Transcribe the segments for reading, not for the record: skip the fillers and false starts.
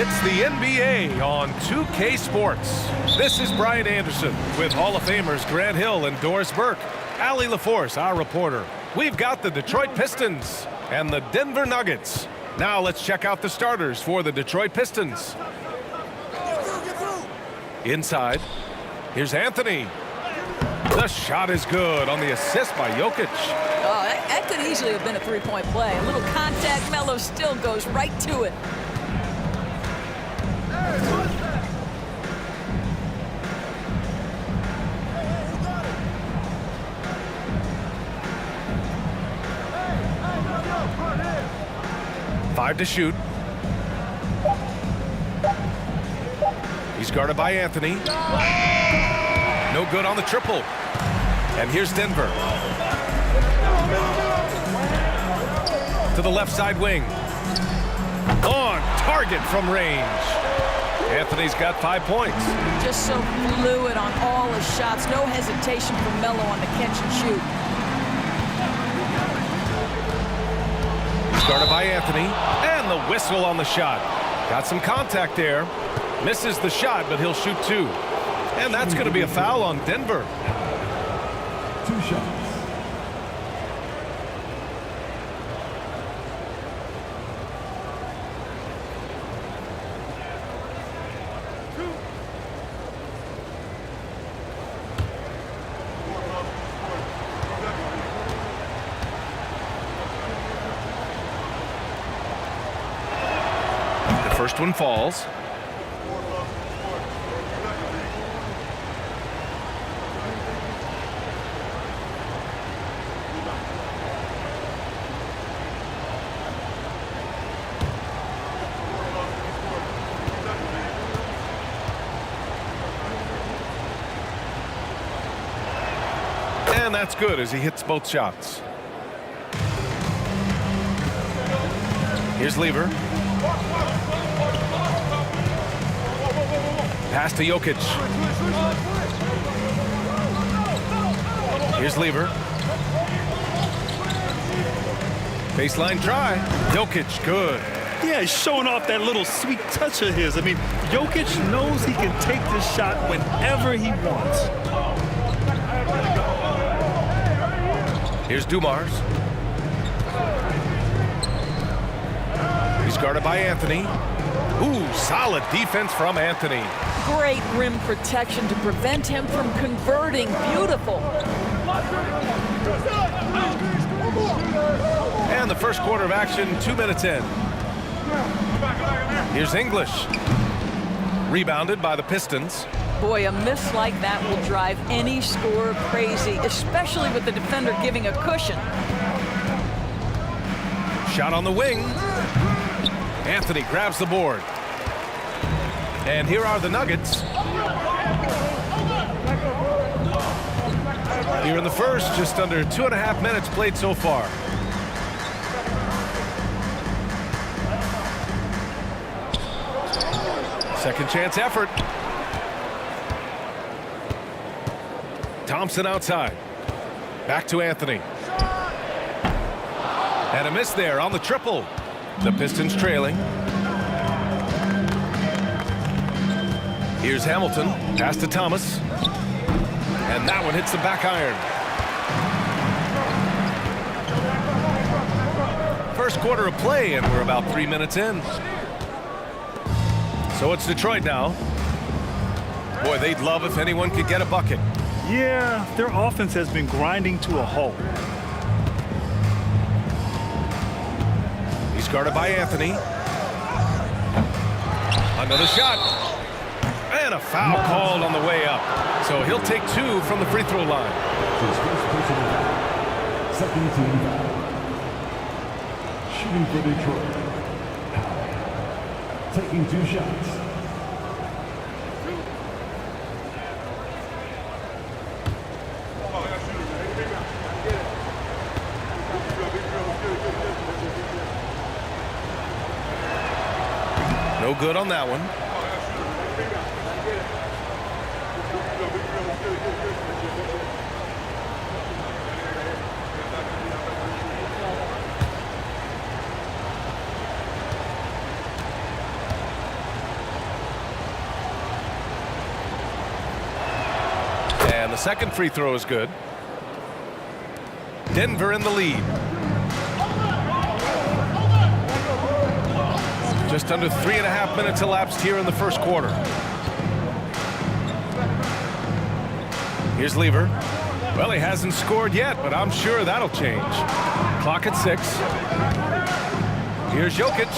It's the NBA on 2K Sports. This is Brian Anderson with Hall of Famers Grant Hill and Doris Burke. Allie LaForce, our reporter. We've got the Detroit Pistons and the Denver Nuggets. Now let's check out the starters for the Detroit Pistons. Inside, here's Anthony. The shot is good on the assist by Jokic. Oh, that could easily have been a three-point play. A little contact, Melo still goes right to it. Five to shoot. He's guarded by Anthony. No good on the triple. And here's Denver. To the left side wing. On target from range. Anthony's got 5 points. Just so fluid on all his shots. No hesitation from Melo on the catch and shoot. Guarded by Anthony, and the whistle on the shot. Got some contact there. Misses the shot, but he'll shoot two. And that's going to be a foul on Denver. 2 shots. First one falls. And that's good as he hits both shots. Here's Lever. Pass to Jokic. Here's Lever. Baseline try. Jokic, good. Yeah, he's showing off that little sweet touch of his. I mean, Jokic knows he can take this shot whenever he wants. Here's Dumars. He's guarded by Anthony. Ooh, solid defense from Anthony. Great rim protection to prevent him from converting. Beautiful. And the first quarter of action, 2 minutes in. Here's English. Rebounded by the Pistons. Boy, a miss like that will drive any scorer crazy, especially with the defender giving a cushion. Shot on the wing. Anthony grabs the board. And here are the Nuggets. Here in the first, just under 2.5 minutes played so far. Second chance effort. Thompson outside. Back to Anthony. And a miss there on the triple. The Pistons trailing. Here's Hamilton. Pass to Thomas. And that one hits the back iron. First quarter of play, and we're about 3 minutes in. So it's Detroit now. Boy, they'd love if anyone could get a bucket. Yeah, their offense has been grinding to a halt. He's guarded by Anthony. Another shot. And a foul called on the way up. So he'll take 2 from the free throw line. His first personal foul. Second team foul. Shooting for Detroit. Taking 2 shots. No good on that one. second free throw is good. Denver in the lead. Just under 3.5 minutes elapsed here in the first quarter. Here's Lever. Well, he hasn't scored yet, but I'm sure that'll change. Clock at 6. Here's Jokic.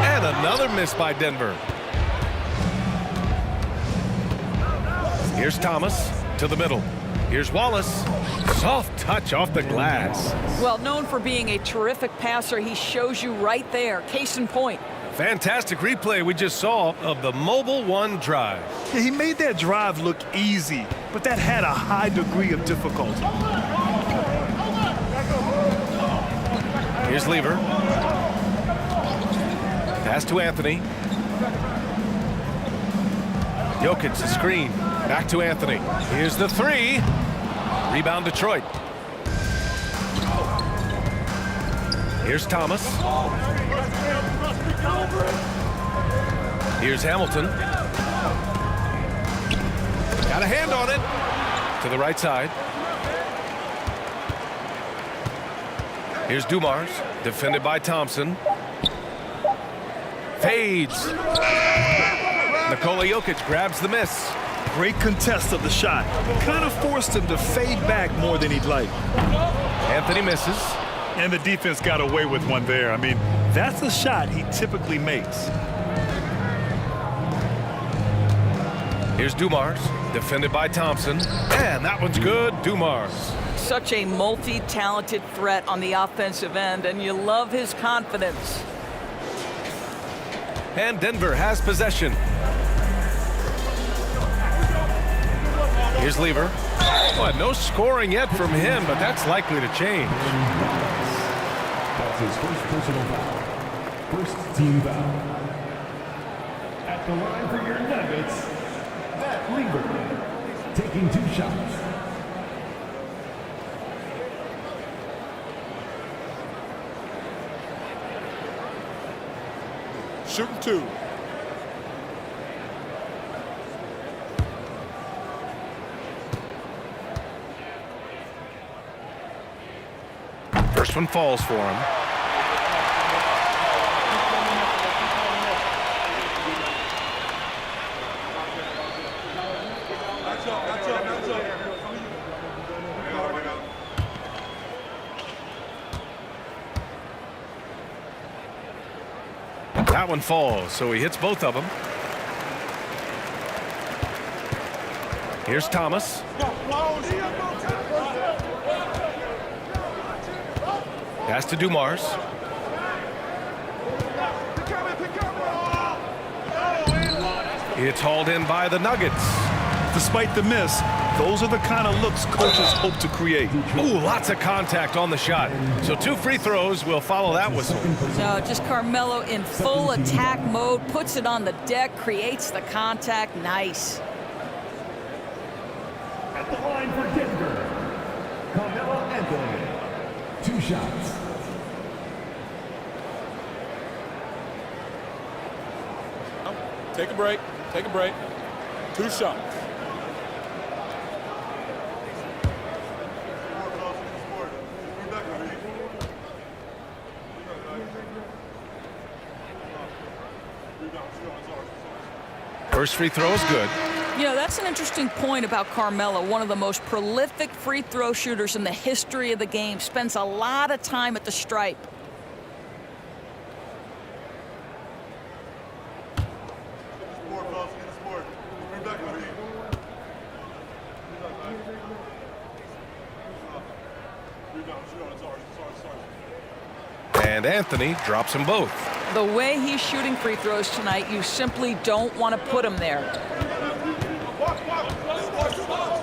And another miss by Denver. Here's Thomas to the middle. Here's Wallace. Soft touch off the glass. Well, known for being a terrific passer, he shows you right there. Case in point. Fantastic replay we just saw of the Mobile One drive. Yeah, he made that drive look easy, but that had a high degree of difficulty. Here's Lever. Pass to Anthony. Jokic, the screen. Back to Anthony. Here's the 3. Rebound Detroit. Here's Thomas. Here's Hamilton. Got a hand on it. To the right side. Here's Dumars. Defended by Thompson. Fades. Nikola Jokic grabs the miss. Great contest of the shot. Kind of forced him to fade back more than he'd like. Anthony misses. And the defense got away with one there. I mean, that's a shot he typically makes. Here's Dumars. Defended by Thompson. And that one's good. Dumars. Such a multi-talented threat on the offensive end, and you love his confidence. And Denver has possession. Here's Lever. Well, no scoring yet from him, but that's likely to change. That's his first personal foul. First team foul. At the line for your Nuggets, Matt Lever, taking 2 shots. Shooting 2. First one falls for him. That one falls, so he hits both of them. Here's Thomas. Pass to Dumars. It's hauled in by the Nuggets. Despite the miss, those are the kind of looks coaches hope to create. Ooh, lots of contact on the shot. So 2 free throws will follow that whistle. No, just Carmelo in full attack mode, puts it on the deck, creates the contact. Nice. At the line for Denver, Carmelo Anthony, 2 shots. Take a break. Take a break. 2 shots. First free throw is good. You know, that's an interesting point about Carmelo, one of the most prolific free throw shooters in the history of the game. Spends a lot of time at the stripe. And Anthony drops them both. The way he's shooting free throws tonight, you simply don't want to put him there.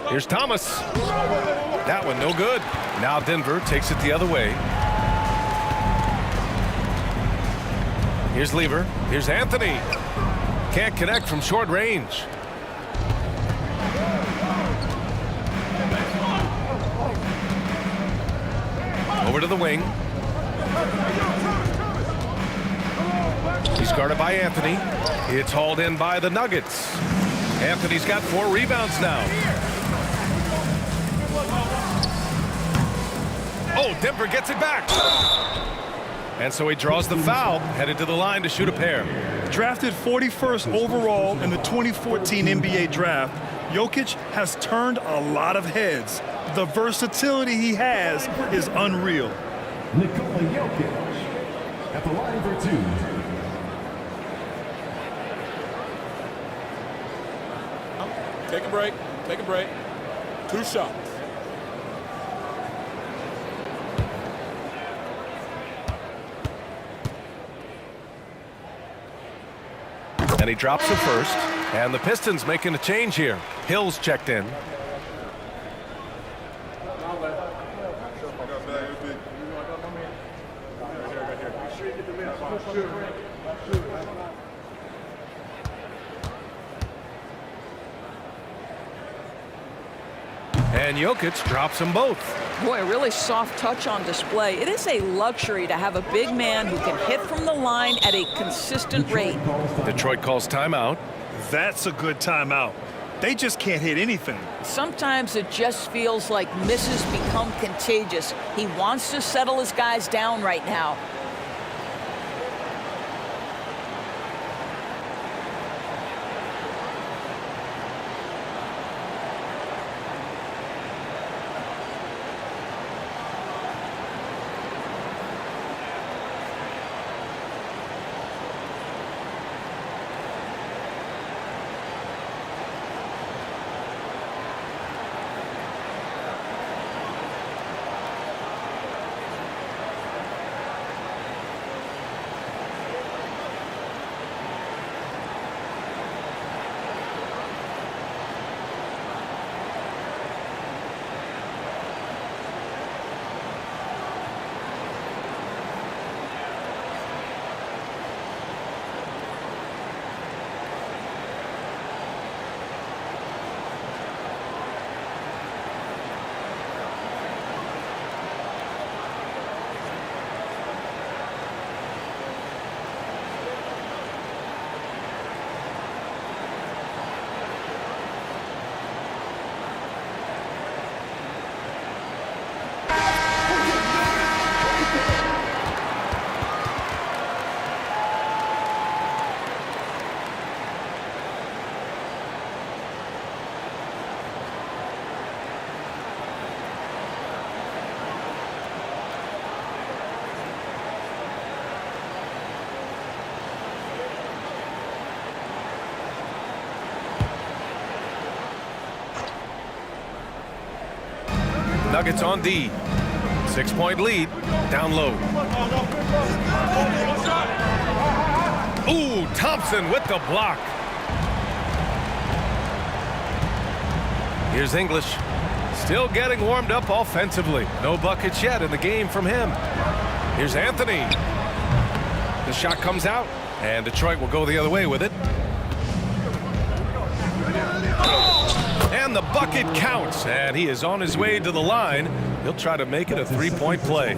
Here's Thomas. That one no good. Now Denver takes it the other way. Here's Lever. Here's Anthony. Can't connect from short range. Over to the wing. He's guarded by Anthony. It's hauled in by the Nuggets. Anthony's got 4 rebounds now. Oh, Denver gets it back. And so he draws the foul, headed to the line to shoot a pair. Drafted 41st overall in the 2014 NBA draft, Jokic has turned a lot of heads. The versatility he has is unreal. Nikola Jokic at the line for two. Take a break. Take a break. 2 shots. And he drops the first. And the Pistons making a change here. Hill's checked in. And Jokic drops them both. Boy, a really soft touch on display. It is a luxury to have a big man who can hit from the line at a consistent rate. Detroit calls timeout. That's a good timeout. They just can't hit anything. Sometimes it just feels like misses become contagious. He wants to settle his guys down right now. Nuggets on D. 6-point lead. Down low. Ooh, Thompson with the block. Here's English. Still getting warmed up offensively. No buckets yet in the game from him. Here's Anthony. The shot comes out, and Detroit will go the other way with it. And the bucket counts, and he is on his way to the line. He'll try to make it a three-point play.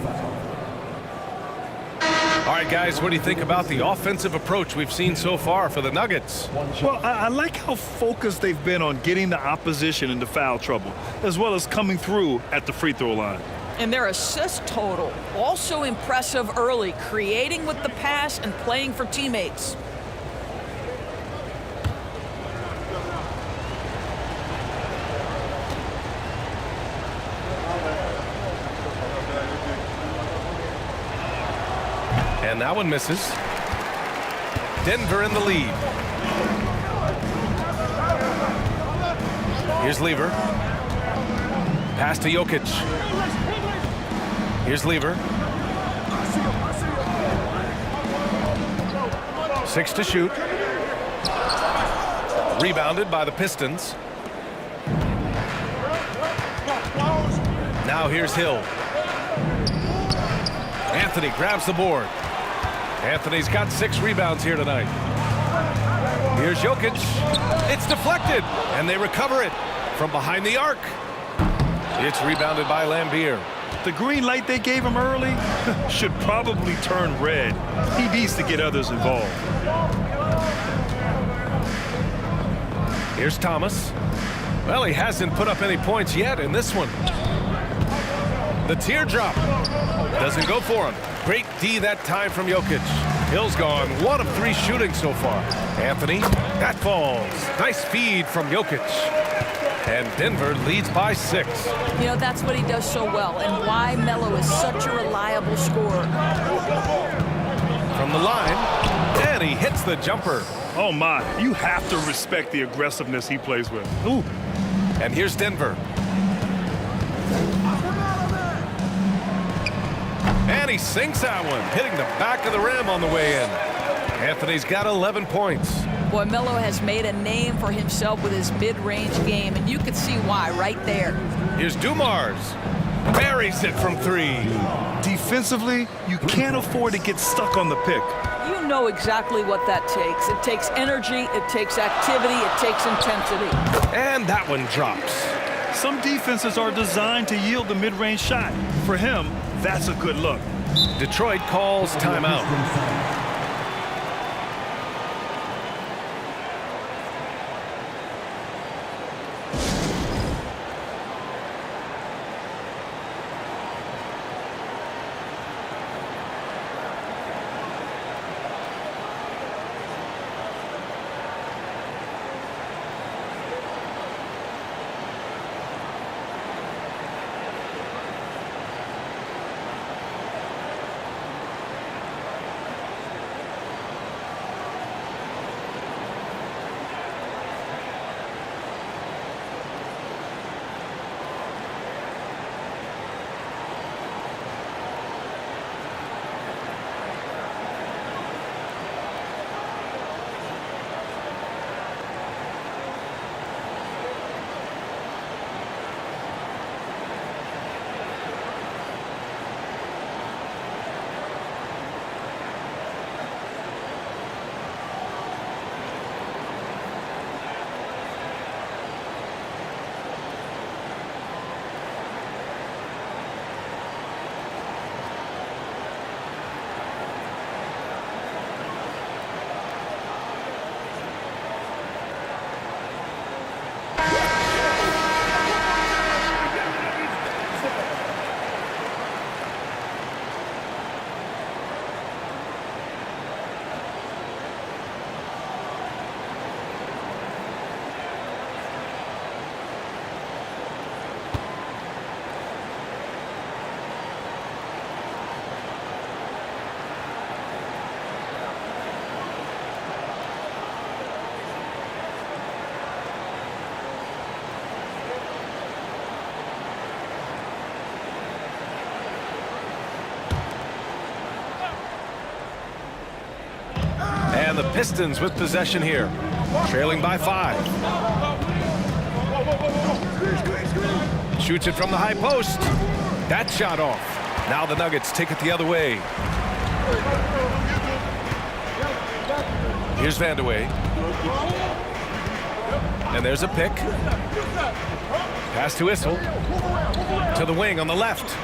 All right, guys, what do you think about the offensive approach we've seen so far for the Nuggets? Well, I like how focused they've been on getting the opposition into foul trouble, as well as coming through at the free throw line. And their assist total, also impressive early, creating with the pass and playing for teammates. And that one misses. Denver in the lead. Here's Lever. Pass to Jokic. Here's Lever. 6 to shoot. Rebounded by the Pistons. Now here's Hill. Anthony grabs the board. Anthony's got 6 rebounds here tonight. Here's Jokic. It's deflected, and they recover it from behind the arc. It's rebounded by Lambier. The green light they gave him early should probably turn red. He needs to get others involved. Here's Thomas. Well, he hasn't put up any points yet in this one. The teardrop doesn't go for him. Great D that time from Jokic. Hill's gone 1 of 3 shooting so far. Anthony, that falls. Nice feed from Jokic. And Denver leads by 6. You know, that's what he does so well, and why Melo is such a reliable scorer. From the line, and he hits the jumper. Oh, my. You have to respect the aggressiveness he plays with. Ooh. And here's Denver. And he sinks that one, hitting the back of the rim on the way in. Anthony's got 11 points. Boy, Melo has made a name for himself with his mid-range game, and you can see why right there. Here's Dumars. Buries it from 3. Defensively, you can't afford to get stuck on the pick. You know exactly what that takes. It takes energy, it takes activity, it takes intensity. And that one drops. Some defenses are designed to yield the mid-range shot. For him, that's a good look. Detroit calls timeout. And the Pistons with possession here, trailing by 5. Shoots it from the high post. That shot off. Now the Nuggets take it the other way. Here's Vandeweghe. And there's a pick. Pass to Issel. To the wing on the left.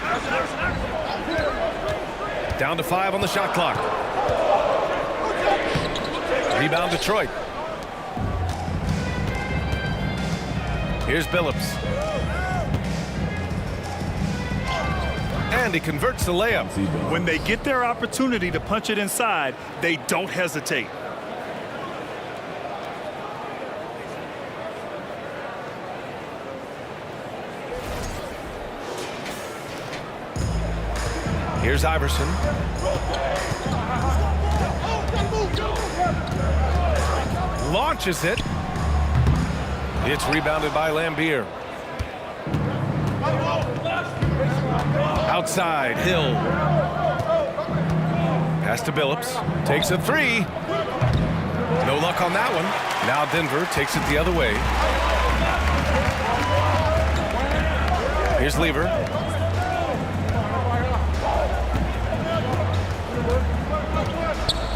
Down to 5 on the shot clock. Rebound Detroit. Here's Billups. And he converts the layup. When they get their opportunity to punch it inside, they don't hesitate. Here's Iverson. Launches it. It's rebounded by Lambier. Outside, Hill. Pass to Billups. Takes a 3. No luck on that one. Now Denver takes it the other way. Here's Lever.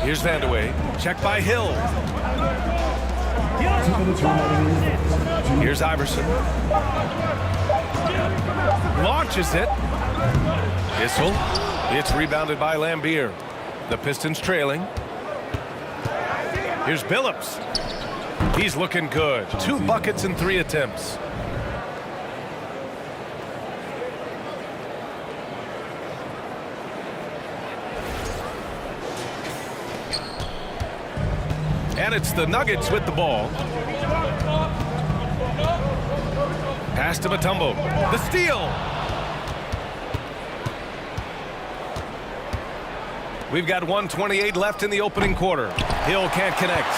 Here's Vandeweghe. Check by Hill. Here's Iverson. Launches it. Issel. It's rebounded by Lambier. The Pistons trailing. Here's Billups. He's looking good. 2 buckets in 3 attempts. And it's the Nuggets with the ball. Pass to Mutombo. The steal. We've got 1:28 left in the opening quarter. Hill can't connect.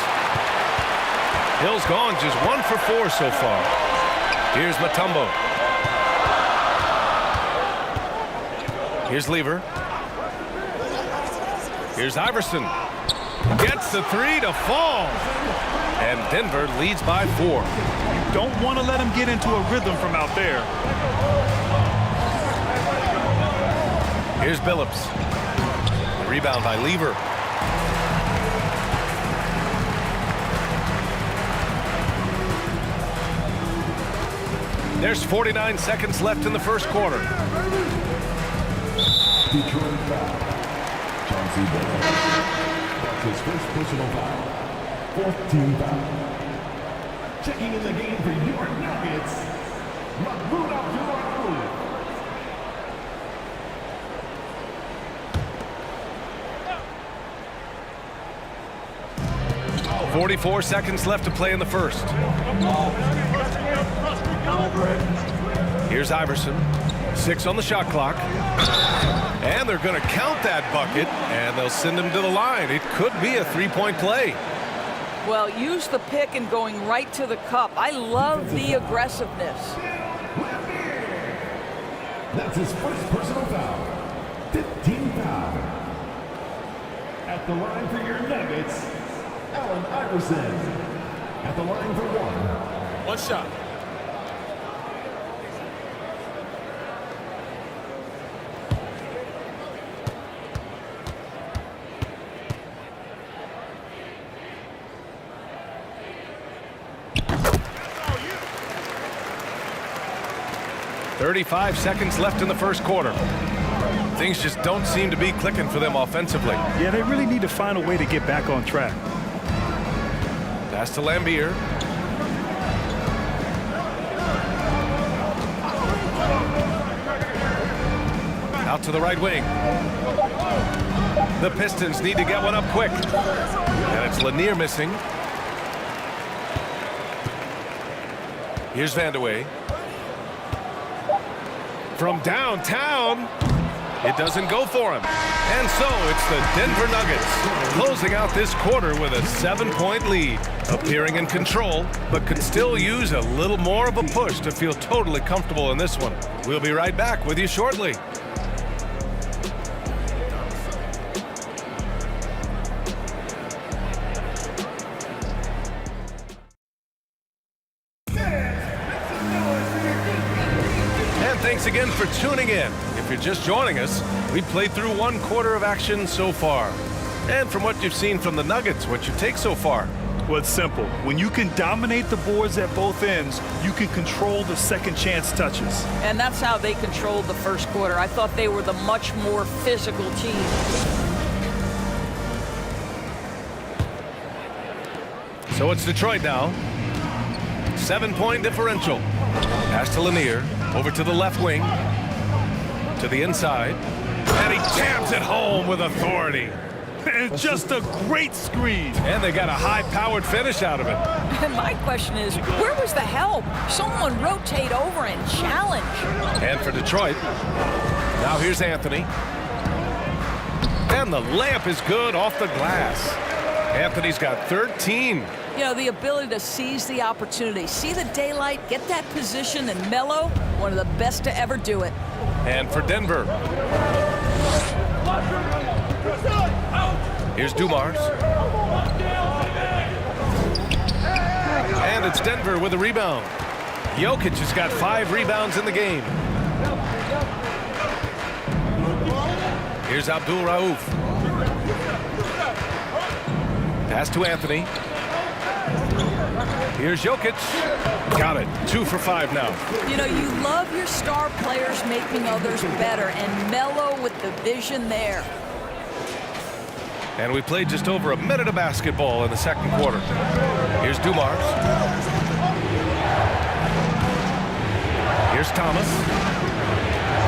Hill's gone just 1 for 4 so far. Here's Mutombo. Here's Lever. Here's Iverson. Gets the 3 to fall. And Denver leads by 4. Don't want to let him get into a rhythm from out there. Here's Billups. Rebound by Lever. There's 49 seconds left in the first quarter. Detroit foul. Chauncey Billups. That's his first personal foul. 4th team foul. Checking in the game for your Nuggets, Mahmoud Abdul-Rauf. 44 seconds left to play in the first. Here's Iverson. 6 on the shot clock. And they're going to count that bucket, and they'll send him to the line. It could be a 3-point play. Well, use the pick and going right to the cup. I love the aggressiveness. That's his first personal foul. 15 foul. At the line for your Nuggets, Allen Iverson. At the line for 1. 1 shot. .35 seconds left in the first quarter. Things just don't seem to be clicking for them offensively. Yeah, they really need to find a way to get back on track. Pass to Lambier. Out to the right wing. The Pistons need to get one up quick. And it's Lanier missing. Here's Vandeweghe. From downtown, it doesn't go for him. And so it's the Denver Nuggets closing out this quarter with a 7-point lead, appearing in control, but could still use a little more of a push to feel totally comfortable in this one. We'll be right back with you shortly. Thanks again for tuning in. If you're just joining us, we played through 1 quarter of action so far. And from what you've seen from the Nuggets, what's your take so far? Well, it's simple. When you can dominate the boards at both ends, you can control the second chance touches. And that's how they controlled the first quarter. I thought they were the much more physical team. So it's Detroit now. 7-point differential. Pass to Lanier. Over to the left wing. To the inside. And he jams it home with authority. And just a great screen. And they got a high-powered finish out of it. And my question is, where was the help? Someone rotate over and challenge. And for Detroit, now here's Anthony. And the layup is good off the glass. Anthony's got 13. You know, the ability to seize the opportunity, see the daylight, get that position, and Melo, one of the best to ever do it. And for Denver, here's Dumars. And it's Denver with a rebound. Jokic has got 5 rebounds in the game. Here's Abdul-Rauf. Pass to Anthony. Here's Jokic. Got it. 2 for 5 now. You know, you love your star players making others better, and Melo with the vision there. And we played just over a minute of basketball in the second quarter. Here's Dumars. Here's Thomas.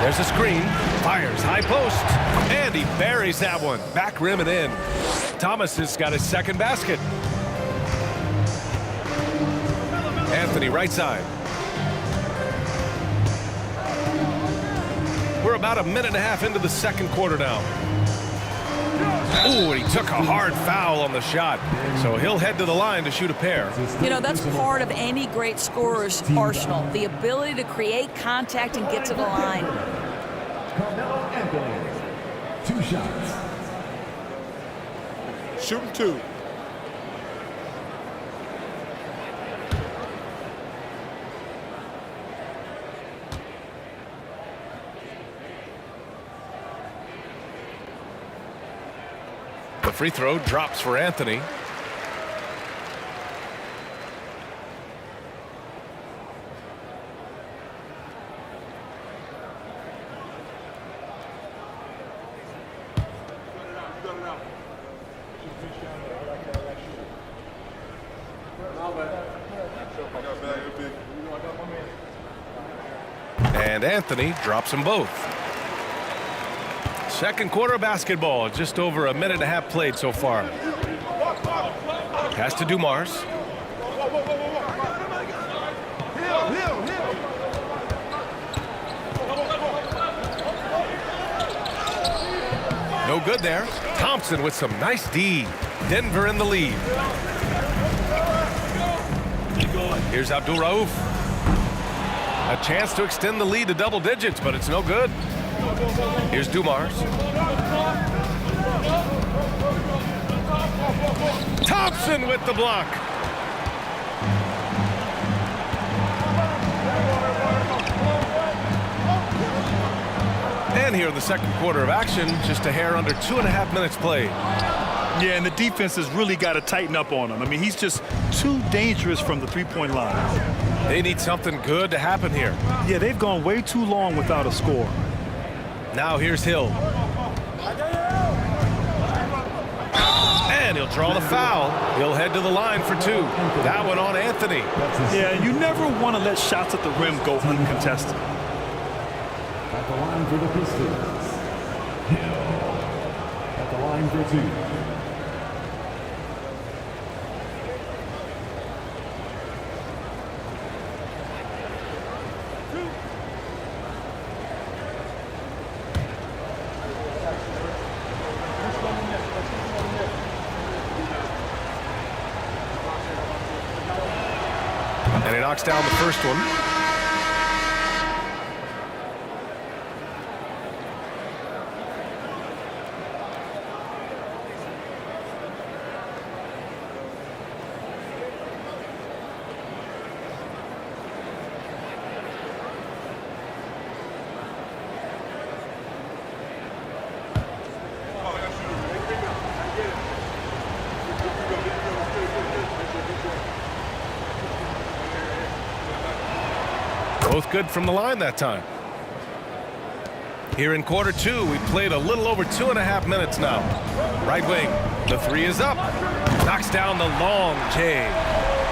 There's a screen. Fires high post. And he buries that one. Back rim and in. Thomas has got his second basket. Anthony right side. We're about a minute and a half into the second quarter now. Oh, and he took a hard foul on the shot. So he'll head to the line to shoot a pair. You know, that's part of any great scorer's arsenal, the ability to create contact and get to the line. Carmelo Anthony, 2 shots. Shooting 2. The free throw drops for Anthony. And Anthony drops them both. Second quarter of basketball, just over a minute and a half played so far. Pass to Dumars. No good there. Thompson with some nice D. Denver in the lead. Here's Abdul Rauf. A chance to extend the lead to double digits, but it's no good. Here's Dumars. Thompson with the block. And here in the second quarter of action, just a hair under 2.5 minutes played. Yeah, and the defense has really got to tighten up on him. I mean, he's just too dangerous from the three-point line. They need something good to happen here. Yeah, they've gone way too long without a score. Now here's Hill. And he'll draw the foul. He'll head to the line for 2. That one on Anthony. Yeah, you never want to let shots at the rim go uncontested. At the line for the Pistons, Hill. At the line for 2. And he knocks down the first one. Both good from the line that time. Here in quarter 2, we played a little over 2.5 minutes now. Right wing, the 3 is up. Knocks down the long J.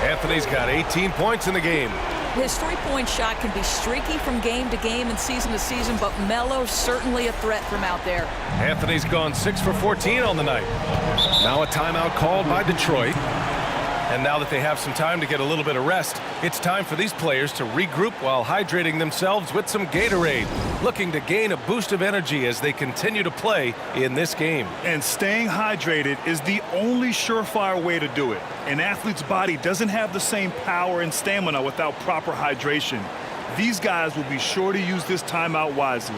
Anthony's got 18 points in the game. His three-point shot can be streaky from game to game and season to season, but Melo's certainly a threat from out there. Anthony's gone 6 for 14 on the night. Now a timeout called by Detroit. And now that they have some time to get a little bit of rest, it's time for these players to regroup while hydrating themselves with some Gatorade, looking to gain a boost of energy as they continue to play in this game. And staying hydrated is the only surefire way to do it. An athlete's body doesn't have the same power and stamina without proper hydration. These guys will be sure to use this timeout wisely.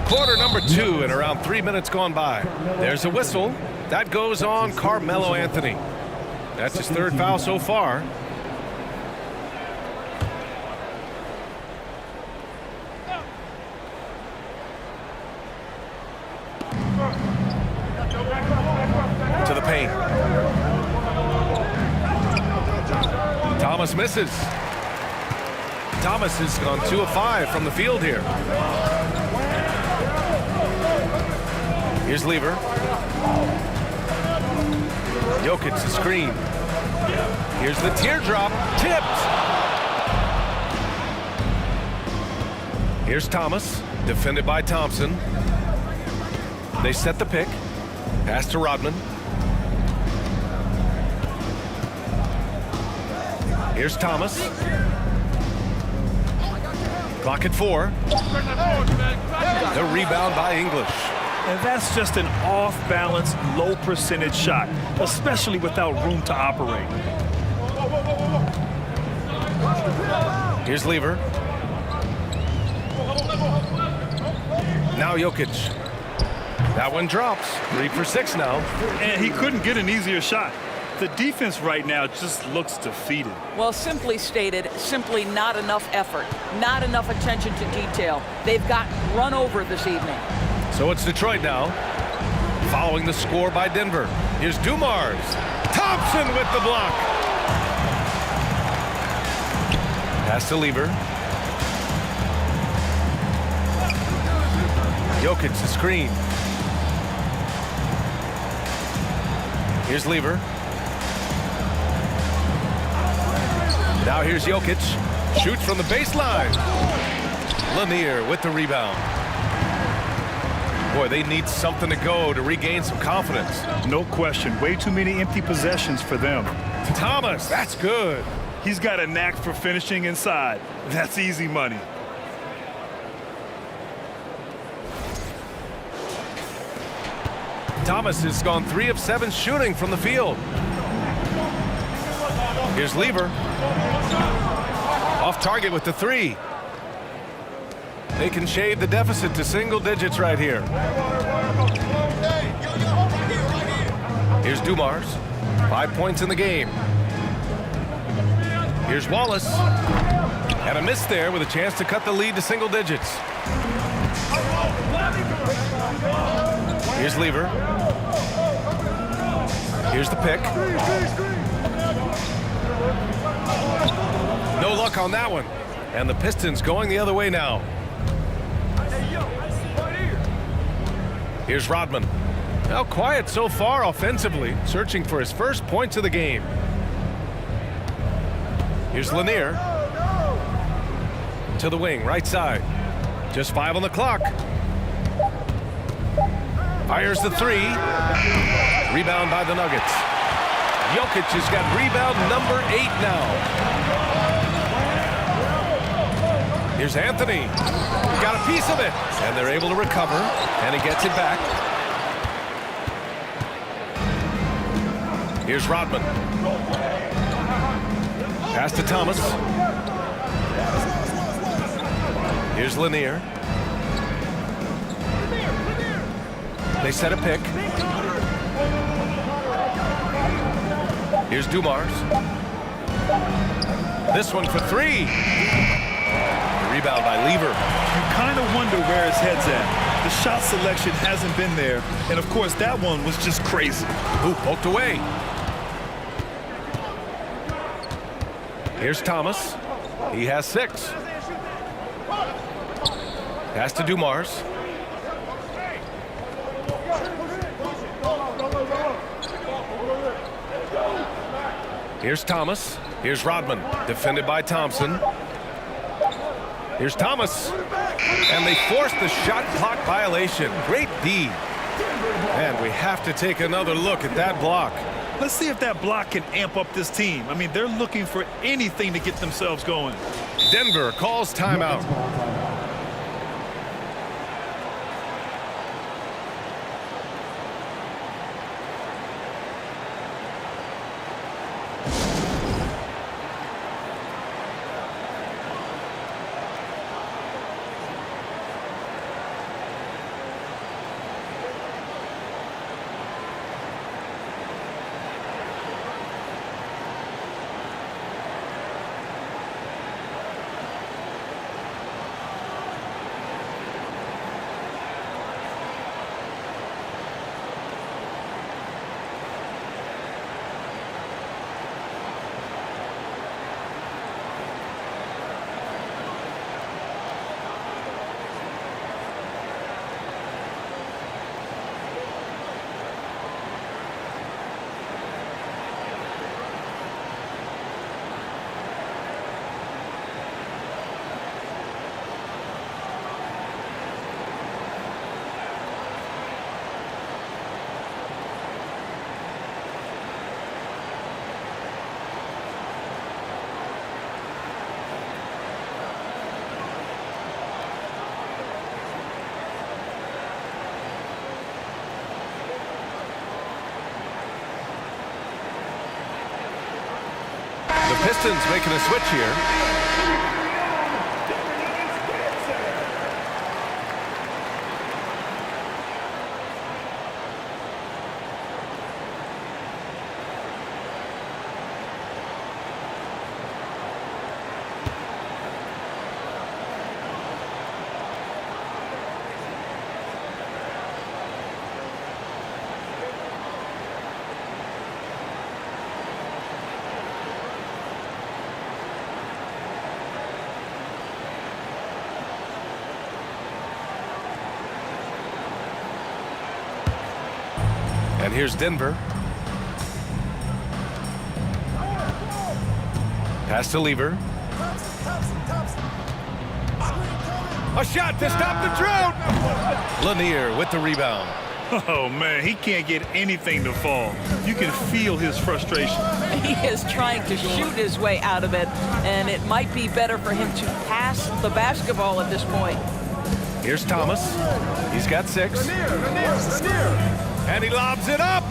Quarter number 2 and around 3 minutes gone by. There's a whistle. That goes on Carmelo Anthony. That's his 3rd foul so far. To the paint. Thomas misses. Thomas has gone 2 of 5 from the field here. Here's Lever. Jokic the screen. Here's the teardrop. Tipped. Here's Thomas. Defended by Thompson. They set the pick. Pass to Rodman. Here's Thomas. Clock at 4. The rebound by English. And that's just an off-balance, low-percentage shot, especially without room to operate. Here's Lever. Now Jokic. That one drops. 3 for 6 now. And he couldn't get an easier shot. The defense right now just looks defeated. Well, simply stated, simply not enough effort, not enough attention to detail. They've gotten run over this evening. So it's Detroit now, following the score by Denver. Here's Dumars. Thompson with the block. Pass to Lever. Jokic the screen. Here's Lever. Now here's Jokic. Shoots from the baseline. Lanier with the rebound. Boy, they need something to go to regain some confidence. No question. Way too many empty possessions for them. Thomas, that's good. He's got a knack for finishing inside. That's easy money. Thomas has gone 3 of 7 shooting from the field. Here's Lever. Off target with the 3. They can shave the deficit to single digits right here. Here's Dumars. 5 points in the game. Here's Wallace. And a miss there with a chance to cut the lead to single digits. Here's Lever. Here's the pick. No luck on that one. And the Pistons going the other way now. Here's Rodman. Now quiet so far offensively, searching for his first points of the game. Here's Lanier. To the wing, right side. Just 5 on the clock. Fires the 3. Rebound by the Nuggets. Jokic has got rebound number 8 now. Here's Anthony. Got a piece of it. And they're able to recover. And he gets it back. Here's Rodman. Pass to Thomas. Here's Lanier. They set a pick. Here's Dumars. This one for 3. Rebound by Lever. You kind of wonder where his head's at. The shot selection hasn't been there. And, of course, that one was just crazy. Ooh, poked away. Here's Thomas. He has 6. Pass to Dumars. Here's Thomas. Here's Rodman. Defended by Thompson. Here's Thomas. And they force the shot clock violation. Great D. And we have to take another look at that block. Let's see if that block can amp up this team. I mean, they're looking for anything to get themselves going. Denver calls timeout. Pistons making a switch here. And here's Denver. Pass to Lever. A shot to stop the drought. Lanier with the rebound. Oh, man, he can't get anything to fall. You can feel his frustration. He is trying to shoot his way out of it, and it might be better for him to pass the basketball at this point. Here's Thomas. He's got 6. And he lobs it up.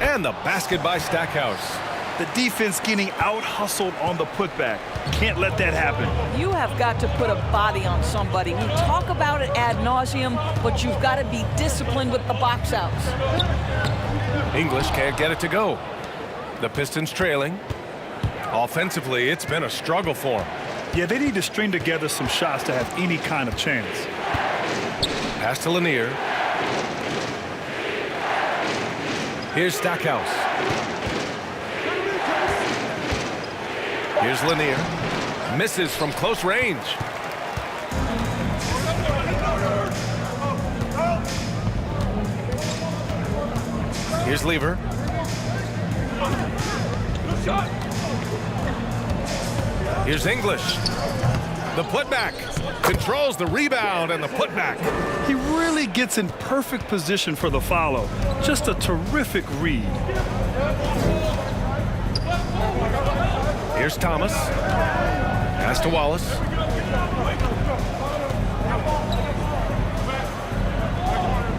And the basket by Stackhouse. The defense getting out-hustled on the putback. Can't let that happen. You have got to put a body on somebody. We talk about it ad nauseum, but you've got to be disciplined with the box outs. English can't get it to go. The Pistons trailing. Offensively, it's been a struggle for them. Yeah, they need to string together some shots to have any kind of chance. Pass to Lanier. Here's Stackhouse. Here's Lanier. Misses from close range. Here's Lever. Here's English. The putback. Controls the rebound and the putback. He really gets in perfect position for the follow. Just a terrific read. Here's Thomas. Pass to Wallace.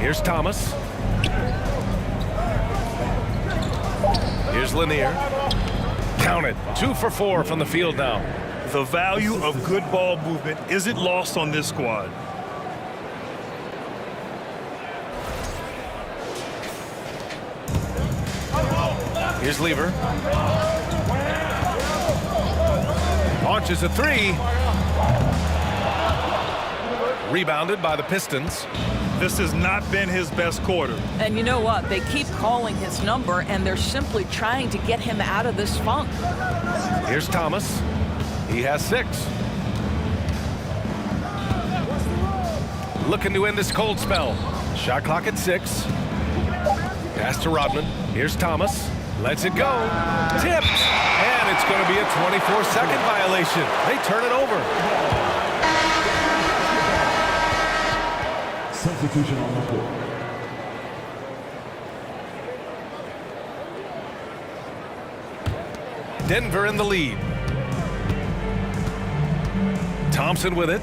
Here's Thomas. Here's Lanier. Count it. 2 for 4 from the field now. The value of good ball movement isn't lost on this squad. Here's Lever. Launches a 3. Rebounded by the Pistons. This has not been his best quarter. And you know what? They keep calling his number, and they're simply trying to get him out of this funk. Here's Thomas. He has 6. Looking to end this cold spell. Shot clock at 6. Pass to Rodman. Here's Thomas. Lets it go. Tipped. And it's going to be a 24-second violation. They turn it over. Substitution on the court. Denver in the lead. Thompson with it.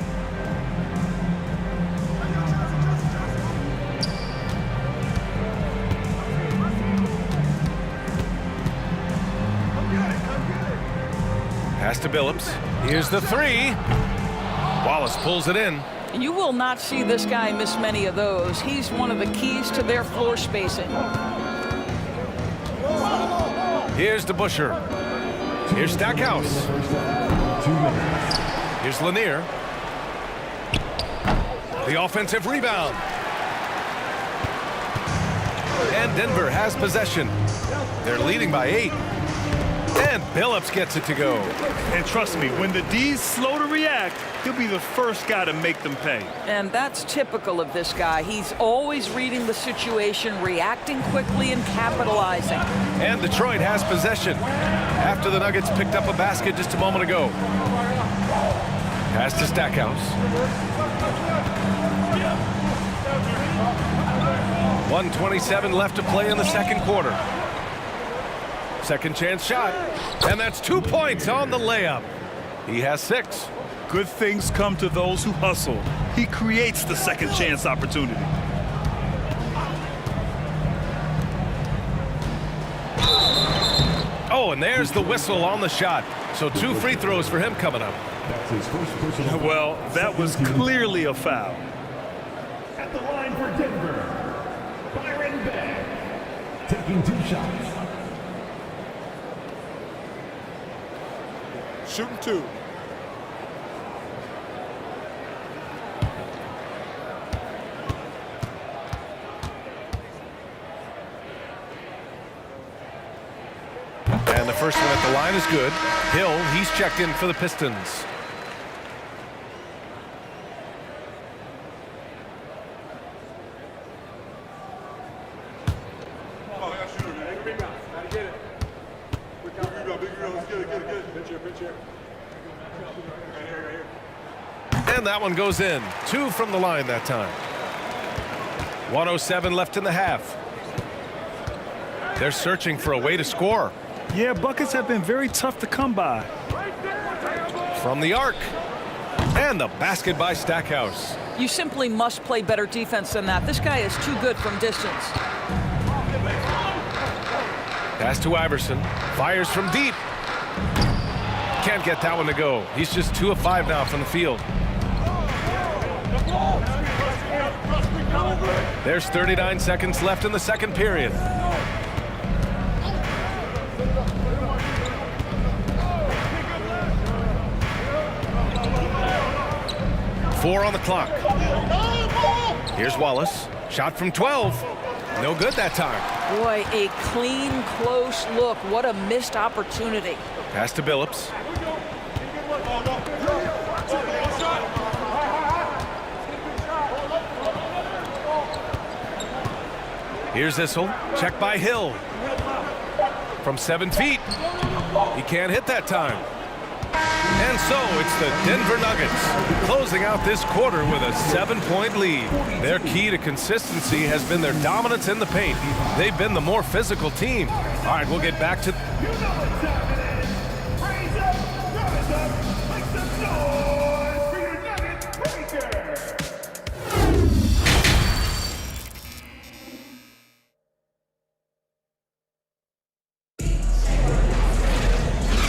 Pass to Billups. Here's the 3. Wallace pulls it in. And you will not see this guy miss many of those. He's one of the keys to their floor spacing. Here's DeBuscher. Here's Stackhouse. 2 minutes. Here's Lanier. The offensive rebound. And Denver has possession. They're leading by 8. And Billups gets it to go. And trust me, when the D's slow to react, he'll be the first guy to make them pay. And that's typical of this guy. He's always reading the situation, reacting quickly, and capitalizing. And Detroit has possession after the Nuggets picked up a basket just a moment ago. Pass to Stackhouse. 1:27 left to play in the second quarter. Second chance shot. And that's 2 points on the layup. He has 6. Good things come to those who hustle. He creates the second chance opportunity. Oh, and there's the whistle on the shot. So 2 free throws for him coming up. That's his first personal foul. Well, that was clearly a foul. At the line for Denver, Byron Bay, taking 2 shots. Shooting 2. And the first one at the line is good. Hill, he's checked in for the Pistons. And that one goes in. 2 from the line that time. 1:07 left in the half. They're searching for a way to score. Yeah, buckets have been very tough to come by. From the arc. And the basket by Stackhouse. You simply must play better defense than that. This guy is too good from distance. Pass to Iverson. Fires from deep. Can't get that one to go. He's just 2 of 5 now from the field. There's 39 seconds left in the second period. Four on the clock. Here's Wallace. Shot from 12. No good that time. Boy, a clean, close look. What a missed opportunity. Pass to Billups. Here's Issel. Check by Hill. From 7 feet. He can't hit that time. And so it's the Denver Nuggets closing out this quarter with a 7-point lead. Their key to consistency has been their dominance in the paint. They've been the more physical team. All right, we'll get back to...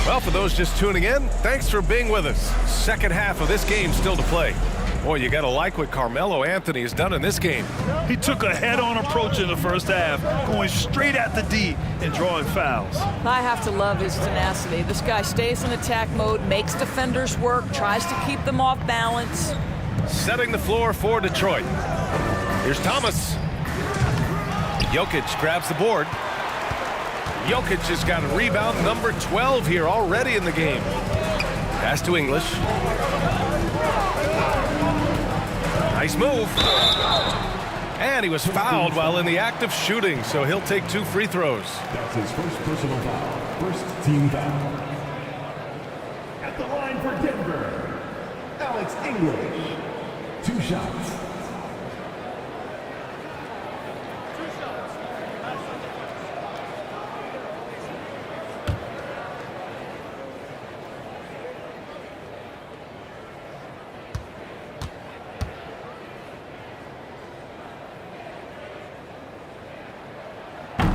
Well, for those just tuning in, thanks for being with us. Second half of this game still to play. Boy, you got to like what Carmelo Anthony has done in this game. He took a head-on approach in the first half, going straight at the D and drawing fouls. I have to love his tenacity. This guy stays in attack mode, makes defenders work, tries to keep them off balance. Setting the floor for Detroit. Here's Thomas. Jokic grabs the board. Jokic has got a rebound number 12 here already in the game. Pass to English. Nice move. And he was fouled while in the act of shooting, so he'll take 2 free throws. That's his first personal foul. First team foul. At the line for Denver, Alex English. 2 shots.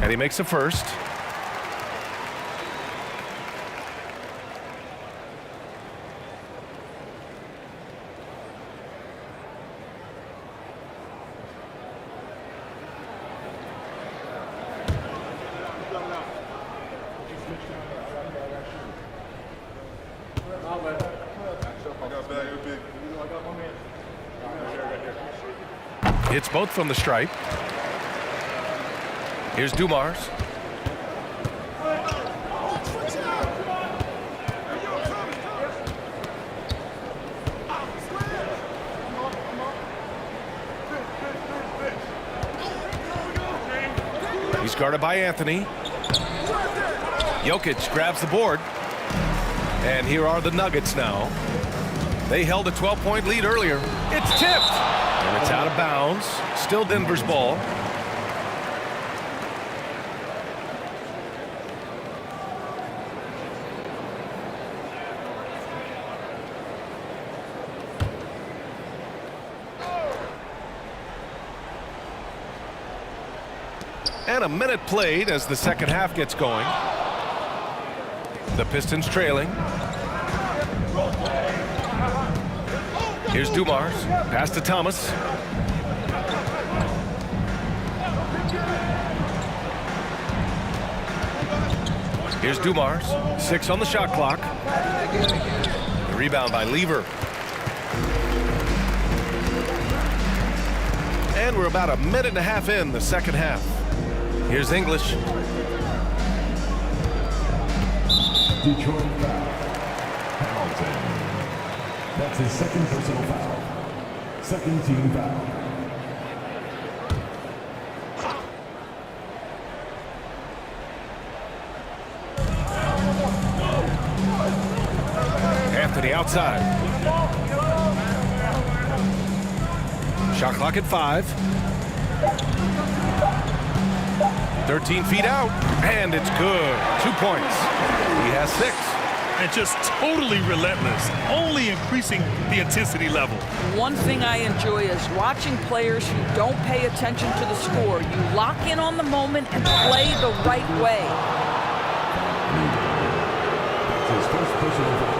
And he makes a first. It's both from the stripe. Here's Dumars. He's guarded by Anthony. Jokic grabs the board. And here are the Nuggets now. They held a 12-point lead earlier. It's tipped. And it's out of bounds. Still Denver's ball. And a minute played as the second half gets going. The Pistons trailing. Here's Dumars. Pass to Thomas. Here's Dumars. 6 on the shot clock. The rebound by Lever. And we're about a minute and a half in the second half. Here's English. Detroit foul. Hamilton. That's his second personal foul. Second team foul. Anthony outside. Shot clock at 5. 13 feet out, and it's good. 2 points. He has 6. And just totally relentless, only increasing the intensity level. One thing I enjoy is watching players who don't pay attention to the score. You lock in on the moment and play the right way. That's his first personal foul.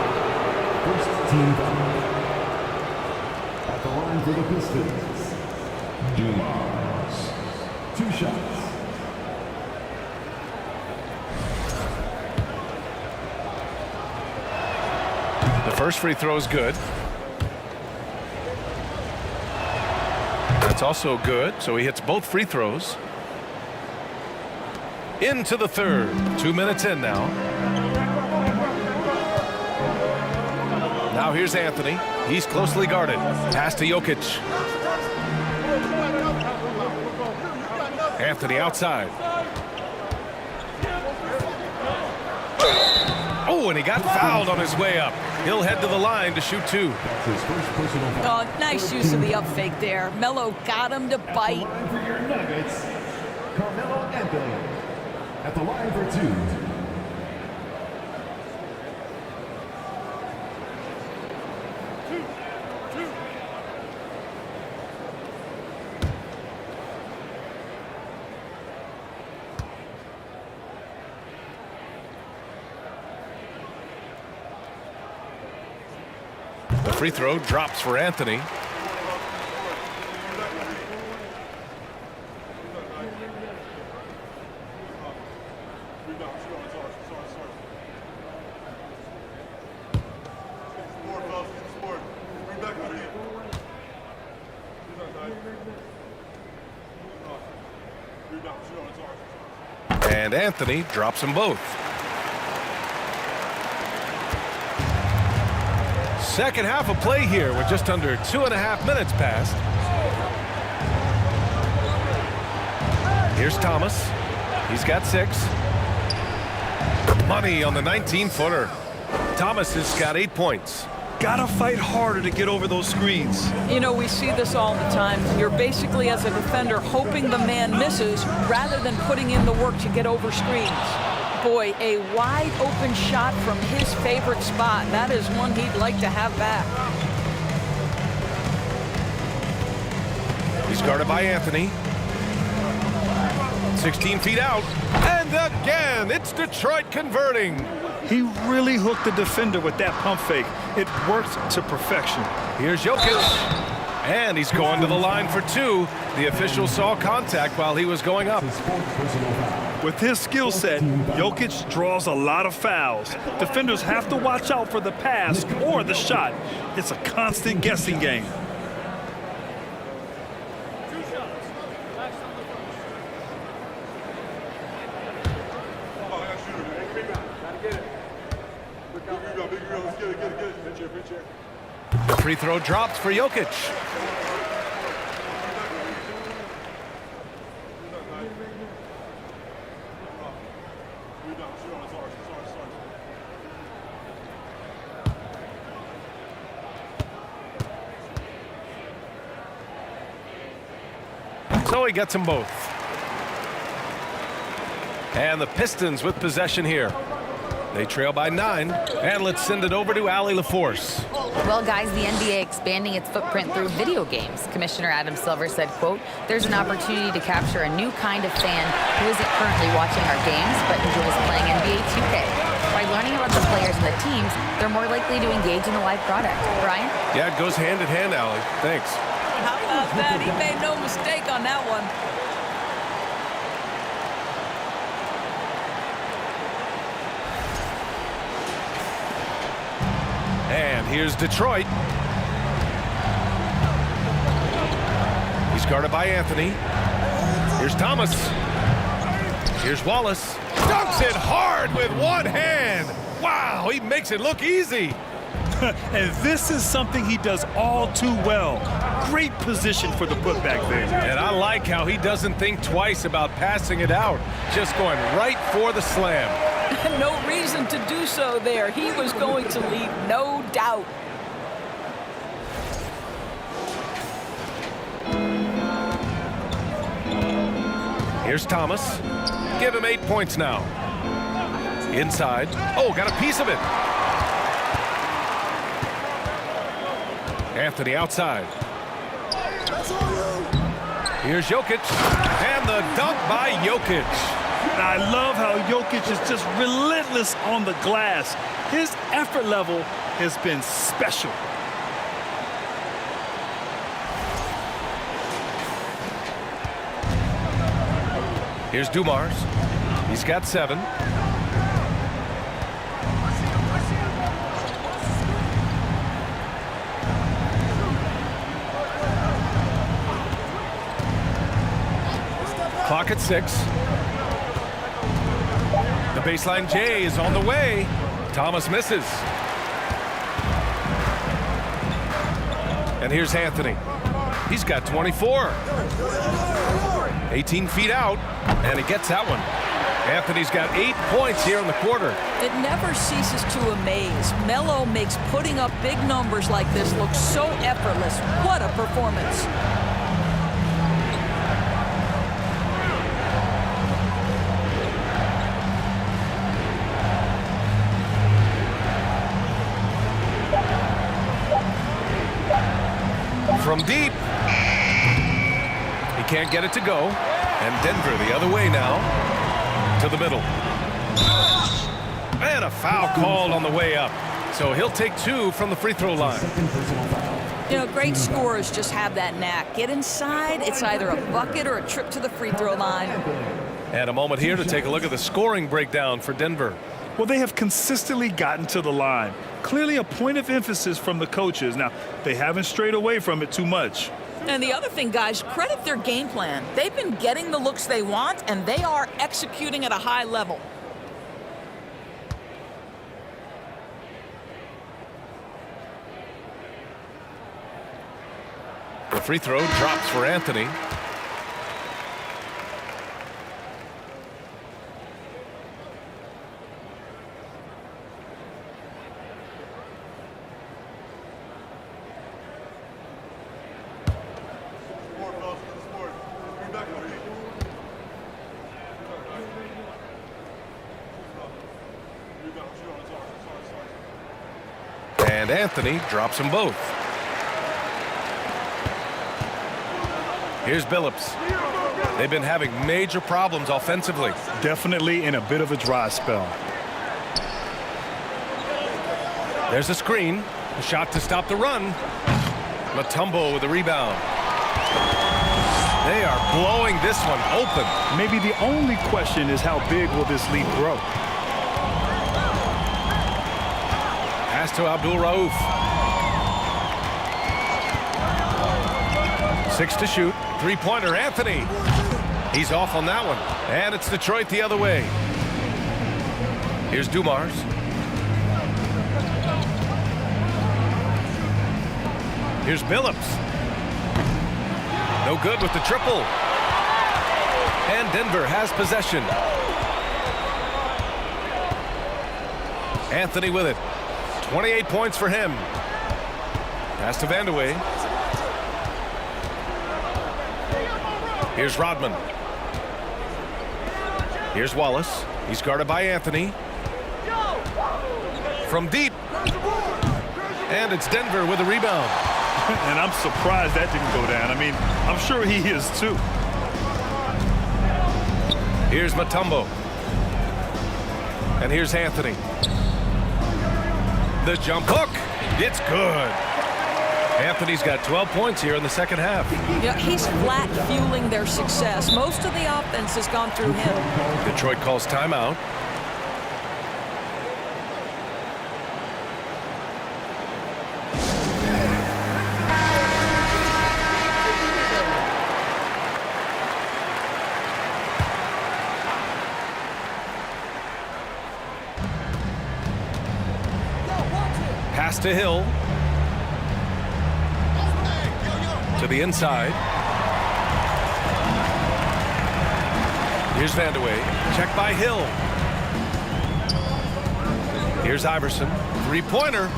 First team foul. At the line for the Pistons, Dumars. 2 shots. The first free throw is good. That's also good, so he hits both free throws. Into the third. 2 minutes in now. Now here's Anthony. He's closely guarded. Pass to Jokic. Anthony outside. Oh, and he got fouled on his way up. He'll head to the line to shoot 2. That's his first personal foul. Oh, nice use of the up fake there. Melo got him to At the bite. line for your Nuggets, Carmelo Anthony. At the line for 2. The free throw drops for Anthony. And Anthony drops them both. Second half of play here with just under 2.5 minutes passed. Here's Thomas. He's got 6. Money on the 19-footer. Thomas has got 8 points. Gotta fight harder to get over those screens. You know, we see this all the time. You're basically, as a defender, hoping the man misses rather than putting in the work to get over screens. Boy, a wide open shot from his favorite spot. That is one he'd like to have back. He's guarded by Anthony. 16 feet out. And again, it's Detroit converting. He really hooked the defender with that pump fake. It worked to perfection. Here's Jokic. And he's going to the line for 2. The official saw contact while he was going up. His fourth personal foul. With his skill set, Jokic draws a lot of fouls. Defenders have to watch out for the pass or the shot. It's a constant guessing game. The free throw drops for Jokic. So he gets them both. And the Pistons with possession here. They trail by 9. And let's send it over to Allie LaForce. Well, guys, the NBA expanding its footprint through video games. Commissioner Adam Silver said, quote, "There's an opportunity to capture a new kind of fan who isn't currently watching our games but enjoys playing NBA 2K. By learning about players and the teams, they're more likely to engage in the live product. Brian? Yeah, it goes hand in hand, Allie. Thanks. How about that? He made no mistake on that one. And here's Detroit. He's guarded by Anthony. Here's Thomas. Here's Wallace. Dunks it hard with one hand. Wow, he makes it look easy. And this is something he does all too well. Great position for the putback there. And I like how he doesn't think twice about passing it out. Just going right for the slam. No reason to do so there. He was going to leave no doubt. Here's Thomas. Give him 8 points now. Inside. Oh, got a piece of it. Anthony outside. Here's Jokic. And the dunk by Jokic. I love how Jokic is just relentless on the glass. His effort level has been special. Here's Dumars. He's got 7. Clock at 6. The baseline J is on the way. Thomas misses. And here's Anthony. He's got 24. 18 feet out, and he gets that one. Anthony's got 8 points here in the quarter. It never ceases to amaze. Melo makes putting up big numbers like this look so effortless. What a performance. From deep. He can't get it to go. And Denver the other way now. To the middle. And a foul called on the way up. So he'll take 2 from the free throw line. You know, great scorers just have that knack. Get inside, it's either a bucket or a trip to the free throw line. And a moment here to take a look at the scoring breakdown for Denver. Well, they have consistently gotten to the line. Clearly a point of emphasis from the coaches. Now, they haven't strayed away from it too much. And the other thing, guys, credit their game plan. They've been getting the looks they want, and they are executing at a high level. The free throw drops for Anthony. And Anthony drops them both. Here's Billups. They've been having major problems offensively. Definitely in a bit of a dry spell. There's a screen. A shot to stop the run. Mutombo with the rebound. They are blowing this one open. Maybe the only question is how big will this lead grow? Pass to Abdul Rauf. 6 to shoot. Three-pointer, Anthony. He's off on that one. And it's Detroit the other way. Here's Dumars. Here's Billups. No good with the triple. And Denver has possession. Anthony with it. 28 points for him. Pass to Vandeweghe. Here's Rodman. Here's Wallace. He's guarded by Anthony. From deep. And it's Denver with a rebound. And I'm surprised that didn't go down. I mean, I'm sure he is too. Here's Mutombo. And here's Anthony. The jump hook. It's good. Anthony's got 12 points here in the second half. Yeah, he's flat fueling their success. Most of the offense has gone through him. Detroit calls timeout. Pass to Hill. To the inside. Here's Vandeweghe. Check by Hill. Here's Iverson. Three-pointer.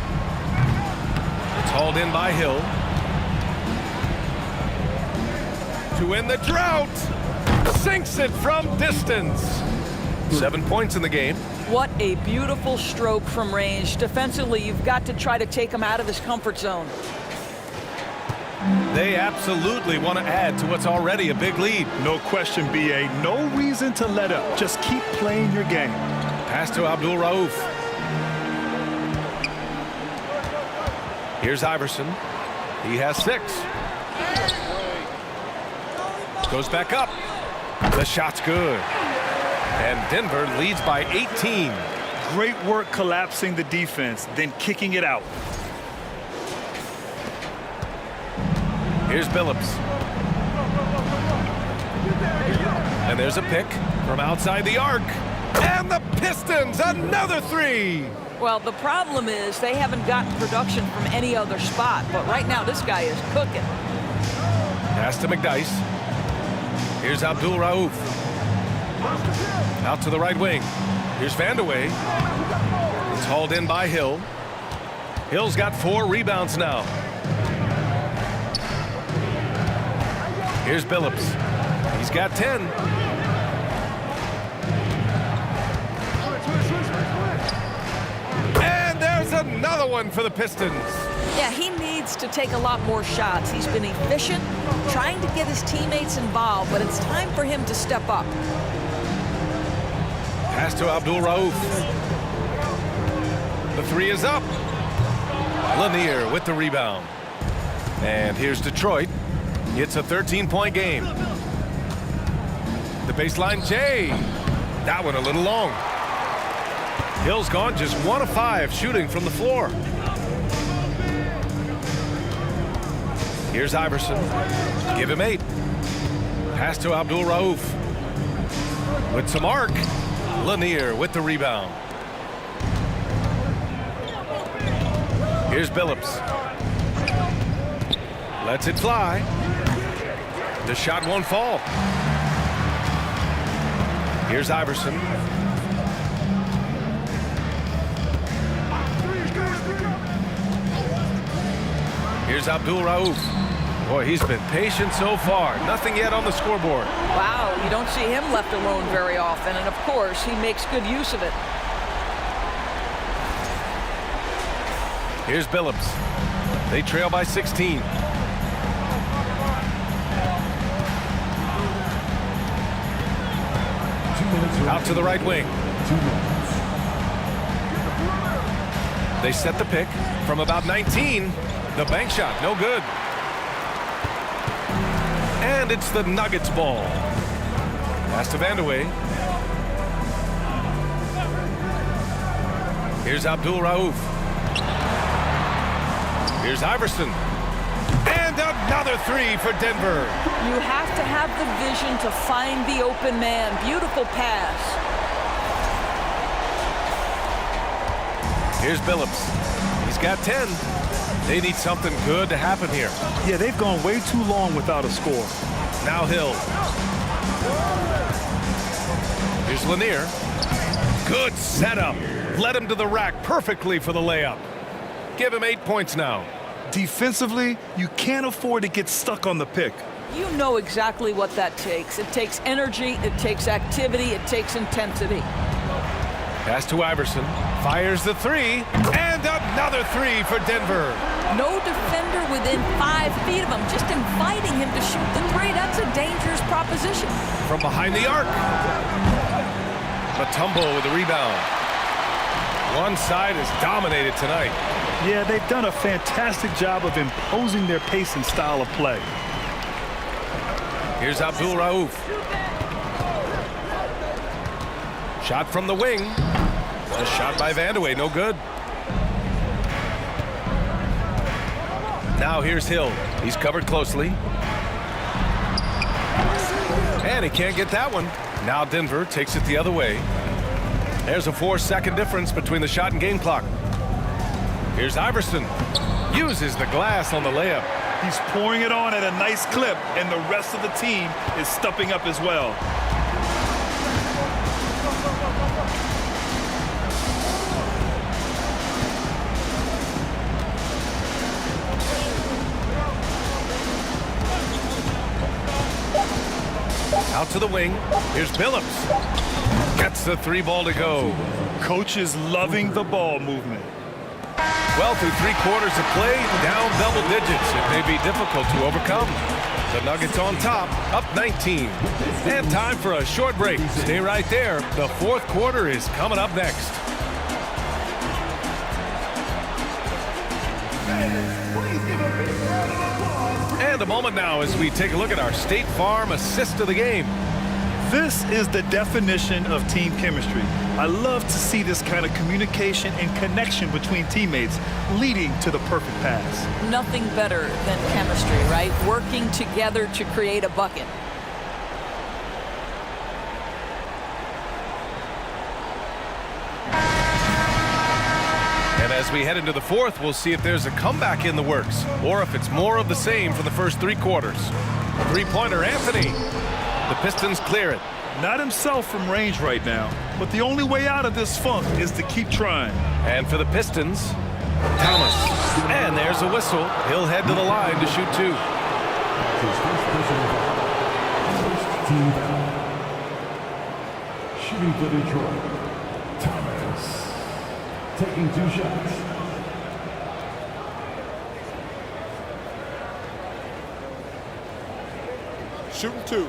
It's hauled in by Hill. To win the drought. Sinks it from distance. 7 points in the game. What a beautiful stroke from range. Defensively, you've got to try to take him out of his comfort zone. They absolutely want to add to what's already a big lead. No question, B.A. No reason to let up. Just keep playing your game. Pass to Abdul Rauf. Here's Iverson. He has 6. Goes back up. The shot's good. And Denver leads by 18. Great work collapsing the defense, then kicking it out. Here's Billups. And there's a pick from outside the arc. And the Pistons, another 3. Well, the problem is they haven't gotten production from any other spot. But right now, this guy is cooking. Pass to McDyess. Here's Abdul Rauf. Out to the right wing. Here's Vandeweghe. It's hauled in by Hill. Hill's got 4 rebounds now. Here's Billups. He's got 10. And there's another one for the Pistons. Yeah, he needs to take a lot more shots. He's been efficient, trying to get his teammates involved, but it's time for him to step up. Pass to Abdul Rauf. The 3 is up. Lanier with the rebound. And here's Detroit. It's a 13-point game. The baseline J. That one a little long. Hill's gone just 1 of 5 shooting from the floor. Here's Iverson. Give him 8. Pass to Abdul Rauf. With some arc. Lanier with the rebound. Here's Billups. Lets it fly. The shot won't fall. Here's Iverson. Here's Abdul Rauf. Boy, he's been patient so far. Nothing yet on the scoreboard. Wow, you don't see him left alone very often, and of course, he makes good use of it. Here's Billups. They trail by 16. Out to the right wing. They set the pick from about 19. The bank shot, no good. And it's the Nuggets ball. Pass to Vandeweghe. Here's Abdul Rauf. Here's Iverson. And another 3 for Denver. You have to have the vision to find the open man. Beautiful pass. Here's Billups. He's got 10. They need something good to happen here. Yeah, they've gone way too long without a score. Now Hill. Here's Lanier. Good setup. Led him to the rack perfectly for the layup. Give him 8 points now. Defensively, you can't afford to get stuck on the pick. You know exactly what that takes. It takes energy, it takes activity, it takes intensity. Pass to Iverson. Fires the 3. And another 3 for Denver. No defender within 5 feet of him, just inviting him to shoot the 3. That's a dangerous proposition. From behind the arc. Matumbo with the rebound. One side is dominated tonight. Yeah, they've done a fantastic job of imposing their pace and style of play. Here's Abdul Rauf. Shot from the wing. A shot by Vandeweghe, no good. Now here's Hill. He's covered closely. And he can't get that one. Now Denver takes it the other way. There's a 4-second difference between the shot and game clock. Here's Iverson. Uses the glass on the layup. He's pouring it on at a nice clip, and the rest of the team is stepping up as well. Out to the wing. Here's Billups. Gets the 3 ball to go. Coach is loving the ball movement. Well, through 3 quarters of play, down double digits. It may be difficult to overcome. The Nuggets on top, up 19. And time for a short break. Stay right there. The 4th quarter is coming up next. And a moment now as we take a look at our State Farm assist of the game. This is the definition of team chemistry. I love to see this kind of communication and connection between teammates leading to the perfect pass. Nothing better than chemistry, right? Working together to create a bucket. And as we head into the 4th, we'll see if there's a comeback in the works or if it's more of the same from the first 3 quarters. 3-pointer Anthony. The Pistons clear it. Not himself from range right now, but the only way out of this funk is to keep trying. And for the Pistons, Thomas. And there's a whistle. He'll head to the line to shoot 2. His first personal foul. First team foul. Shooting for Detroit, Thomas. Taking 2 shots. Shooting 2.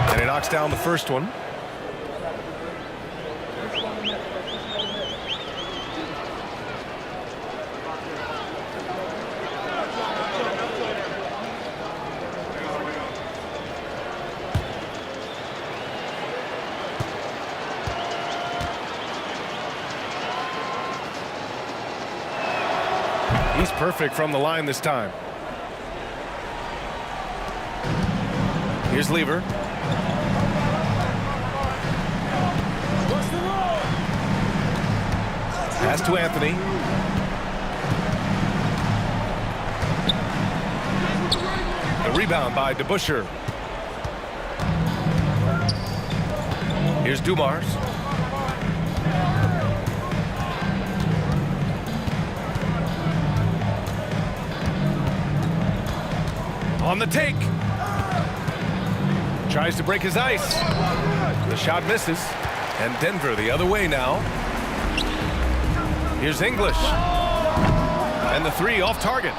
And he knocks down the first one. He's perfect from the line this time. Here's Lever. Pass to Anthony. The rebound by DeBusschere. Here's Dumars. On the take. Tries to break his ice. The shot misses. And Denver the other way now. Here's English. And the 3 off target.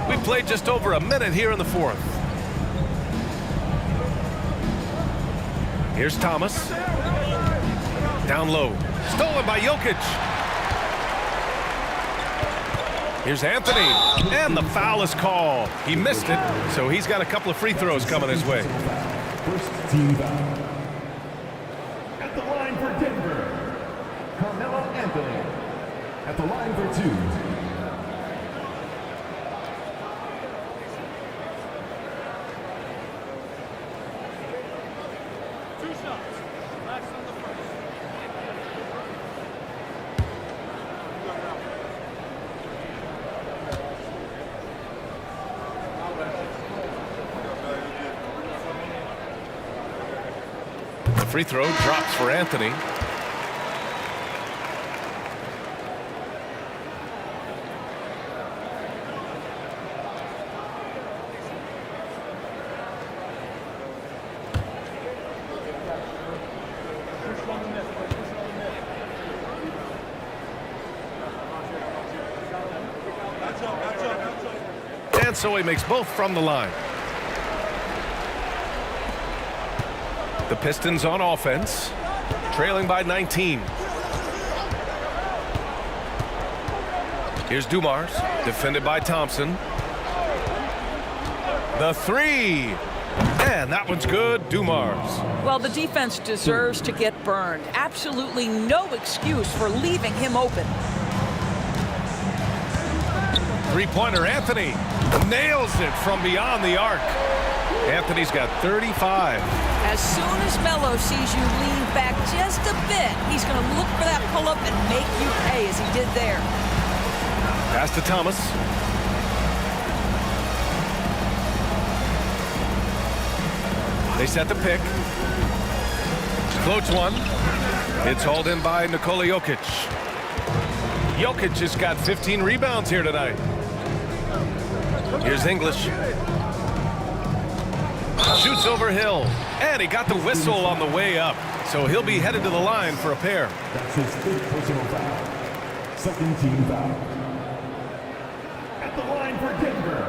We played just over a minute here in the 4th. Here's Thomas. Down low. Stolen by Jokic. Here's Anthony. And the foul is called. He missed it, so he's got a couple of free throws coming his way. First team foul. At the line for Denver, Carmelo Anthony. At the line for 2. The free throw drops for Anthony. And so he makes both from the line. The Pistons on offense, trailing by 19. Here's Dumars, defended by Thompson. The three. And that one's good, Dumars. Well, the defense deserves to get burned. Absolutely no excuse for leaving him open. Three-pointer, Anthony nails it from beyond the arc. Anthony's got 35. As soon as Melo sees you lean back just a bit, he's going to look for that pull-up and make you pay as he did there. Pass to Thomas. They set the pick. Floats one. It's hauled in by Nikola Jokic. Jokic has got 15 rebounds here tonight. Here's English. Shoots over Hill. And he got the whistle on the way up. So he'll be headed to the line for a pair. That's his fifth personal foul. Second team foul. At the line for Denver,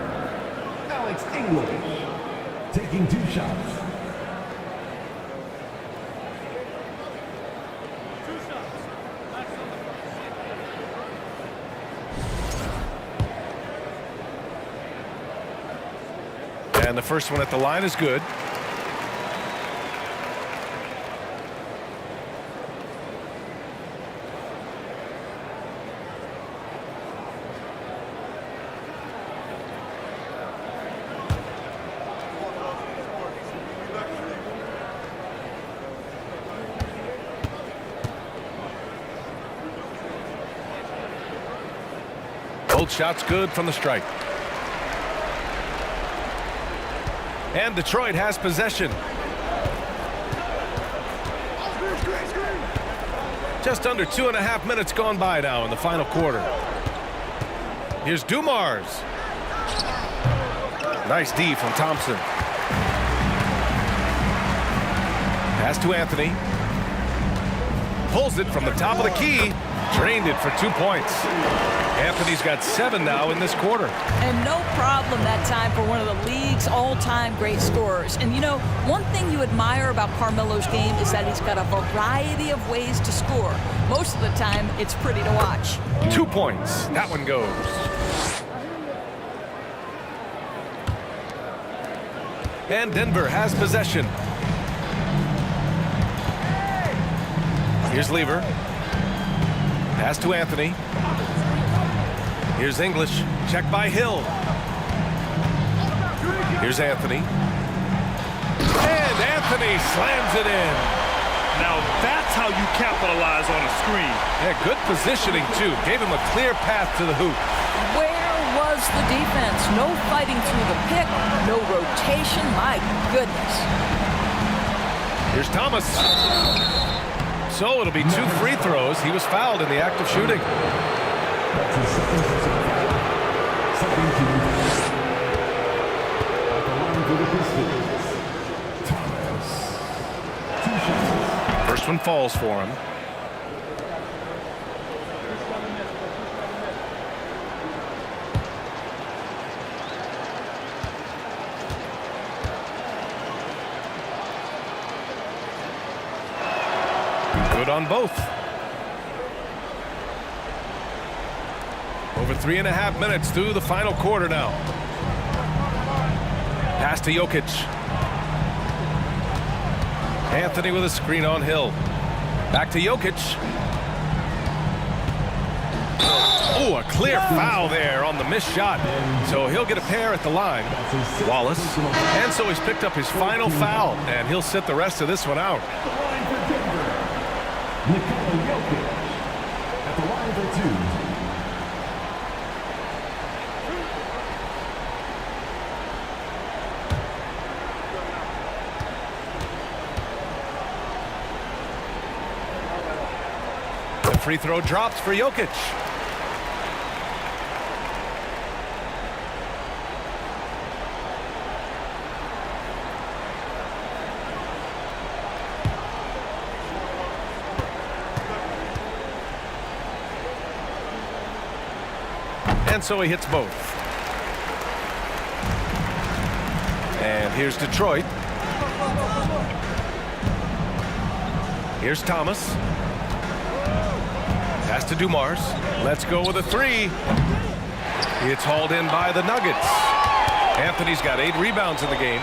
Alex English. Taking 2 shots. And the first one at the line is good. Both shots good from the strike. And Detroit has possession. Just under 2.5 minutes gone by now in the final quarter. Here's Dumars. Nice D from Thompson. Pass to Anthony. Pulls it from the top of the key. Drained it for 2 points. Anthony's got 7 now in this quarter. And no problem that time for one of the league's all-time great scorers. And you know, one thing you admire about Carmelo's game is that he's got a variety of ways to score. Most of the time, it's pretty to watch. 2 points. That one goes. And Denver has possession. Here's Lever. Pass to Anthony. Here's English. Check by Hill. Here's Anthony. And Anthony slams it in. Now that's how you capitalize on a screen. Yeah, good positioning, too. Gave him a clear path to the hoop. Where was the defense? No fighting through the pick, no rotation. My goodness. Here's Thomas. So it'll be 2 free throws. He was fouled in the act of shooting. That's his second personal foul. Second team foul. At the line for the Pistons, Thomas. 2 shots. First one falls for him. Good on both. Over 3.5 minutes through the final quarter now. Pass to Jokic. Anthony with a screen on Hill. Back to Jokic. Oh, a clear foul there on the missed shot. So he'll get a pair at the line. Wallace. And so he's picked up his final foul, and he'll sit the rest of this one out. At the line for Denver, Nikola Jokic. At the line for 2. The free throw drops for Jokic. And so he hits both. And here's Detroit. Here's Thomas. Pass to Dumars. Let's go with a three. It's hauled in by the Nuggets. Anthony's got 8 rebounds in the game.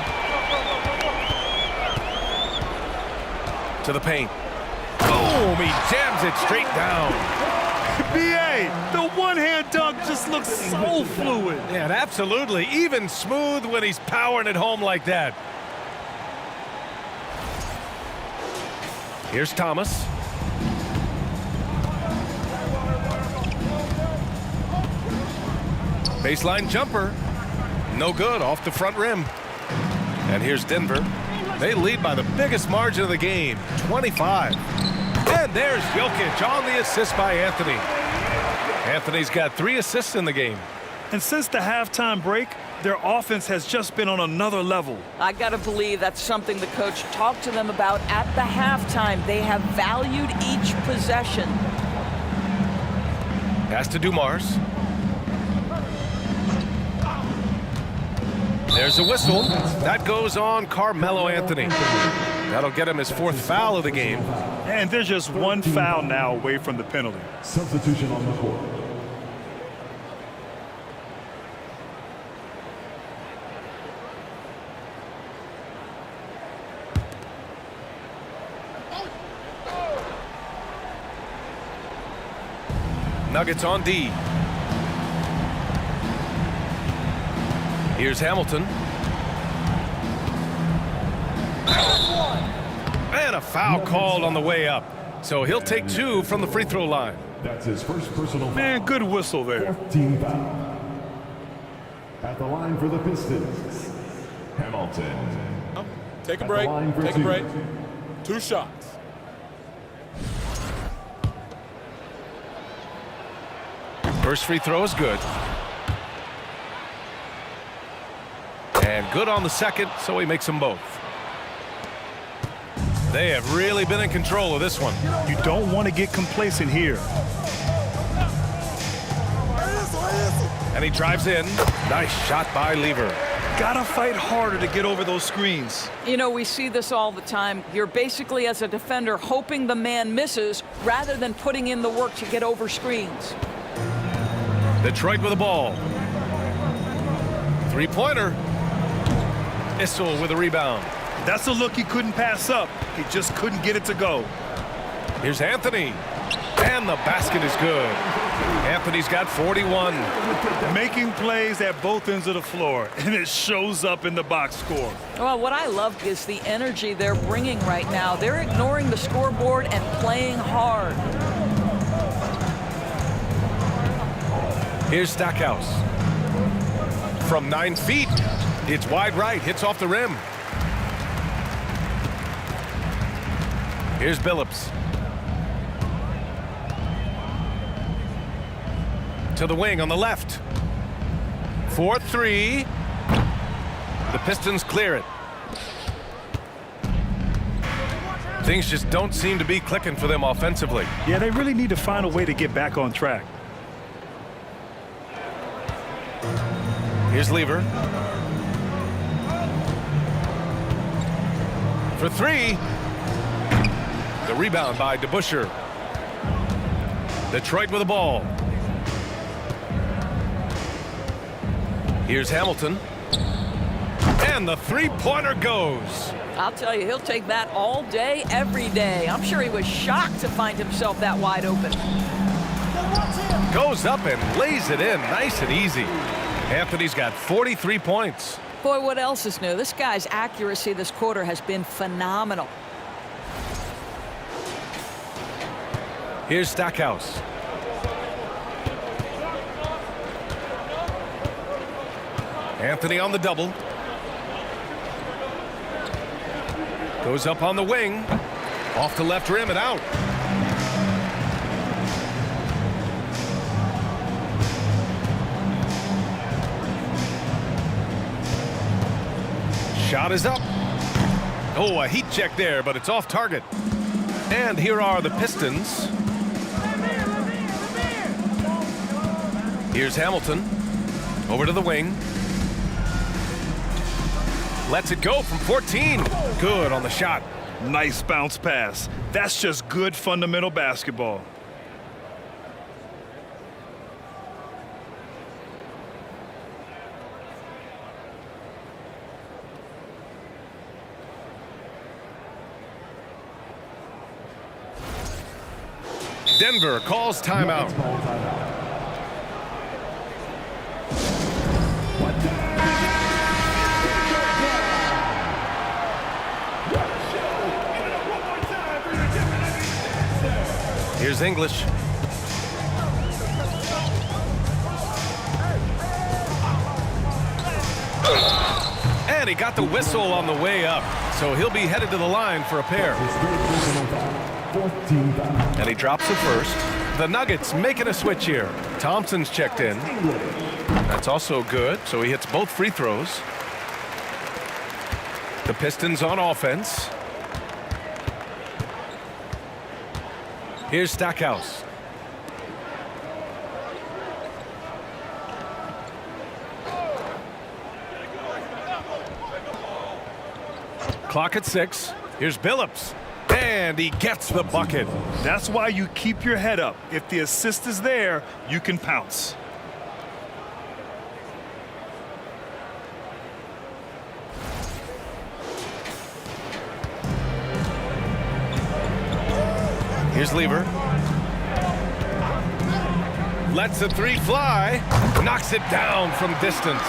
To the paint. Boom! He jams it straight down. B.A., the one-hand dunk just looks so fluid. Yeah, and absolutely. Even smooth when he's powering it home like that. Here's Thomas. Baseline jumper. No good, off the front rim. And here's Denver. They lead by the biggest margin of the game, 25. And there's Jokic on the assist by Anthony. Anthony's got 3 assists in the game. And since the halftime break, their offense has just been on another level. I got to believe that's something the coach talked to them about at the halftime. They have valued each possession. Pass to Dumars. There's a whistle. That goes on Carmelo Anthony. That'll get him his 4th foul of the game. And there's just one foul now away from the penalty. Substitution on the court. Nuggets on D. Here's Hamilton. And a foul called on the way up. So he'll take 2 from the free throw line. That's his first personal foul. Man, good whistle there. 14 foul. At the line for the Pistons, Hamilton. Take a At the break. line for Take a 2. break. 2 shots. First free throw is good. And good on the second, so he makes them both. They have really been in control of this one. You don't want to get complacent here. And he drives in. Nice shot by Lever. Gotta fight harder to get over those screens. You know, we see this all the time. You're basically, as a defender, hoping the man misses rather than putting in the work to get over screens. Detroit with the ball. 3-pointer. Issel with a rebound. That's a look he couldn't pass up. He just couldn't get it to go. Here's Anthony. And the basket is good. Anthony's got 41. Making plays at both ends of the floor, and it shows up in the box score. Well, what I love is the energy they're bringing right now. They're ignoring the scoreboard and playing hard. Here's Stackhouse. From 9 feet. It's wide right. Hits off the rim. Here's Billups. To the wing on the left. 4-3. The Pistons clear it. Things just don't seem to be clicking for them offensively. Yeah, they really need to find a way to get back on track. Here's Lever. For 3. The rebound by DeBusschere. Detroit with the ball. Here's Hamilton. And the 3-pointer goes. I'll tell you, he'll take that all day, every day. I'm sure he was shocked to find himself that wide open. Goes up and lays it in nice and easy. Anthony's got 43 points. Boy, what else is new? This guy's accuracy this quarter has been phenomenal. Here's Stackhouse. Anthony on the double. Goes up on the wing. Off the left rim and out. Shot is up. Oh, a heat check there, but it's off target. And here are the Pistons. Here's Hamilton. Over to the wing. Lets it go from 14. Good on the shot. Nice bounce pass. That's just good fundamental basketball. Denver calls timeout. Here's English. And he got the whistle on the way up, so he'll be headed to the line for a pair. And he drops the first. The Nuggets making a switch here. Thompson's checked in. That's also good, so he hits both free throws. The Pistons on offense. Here's Stackhouse. Clock at 6. Here's Billups. And he gets the bucket. That's why you keep your head up. If the assist is there, you can pounce. Here's Lever. Lets the three fly. Knocks it down from distance.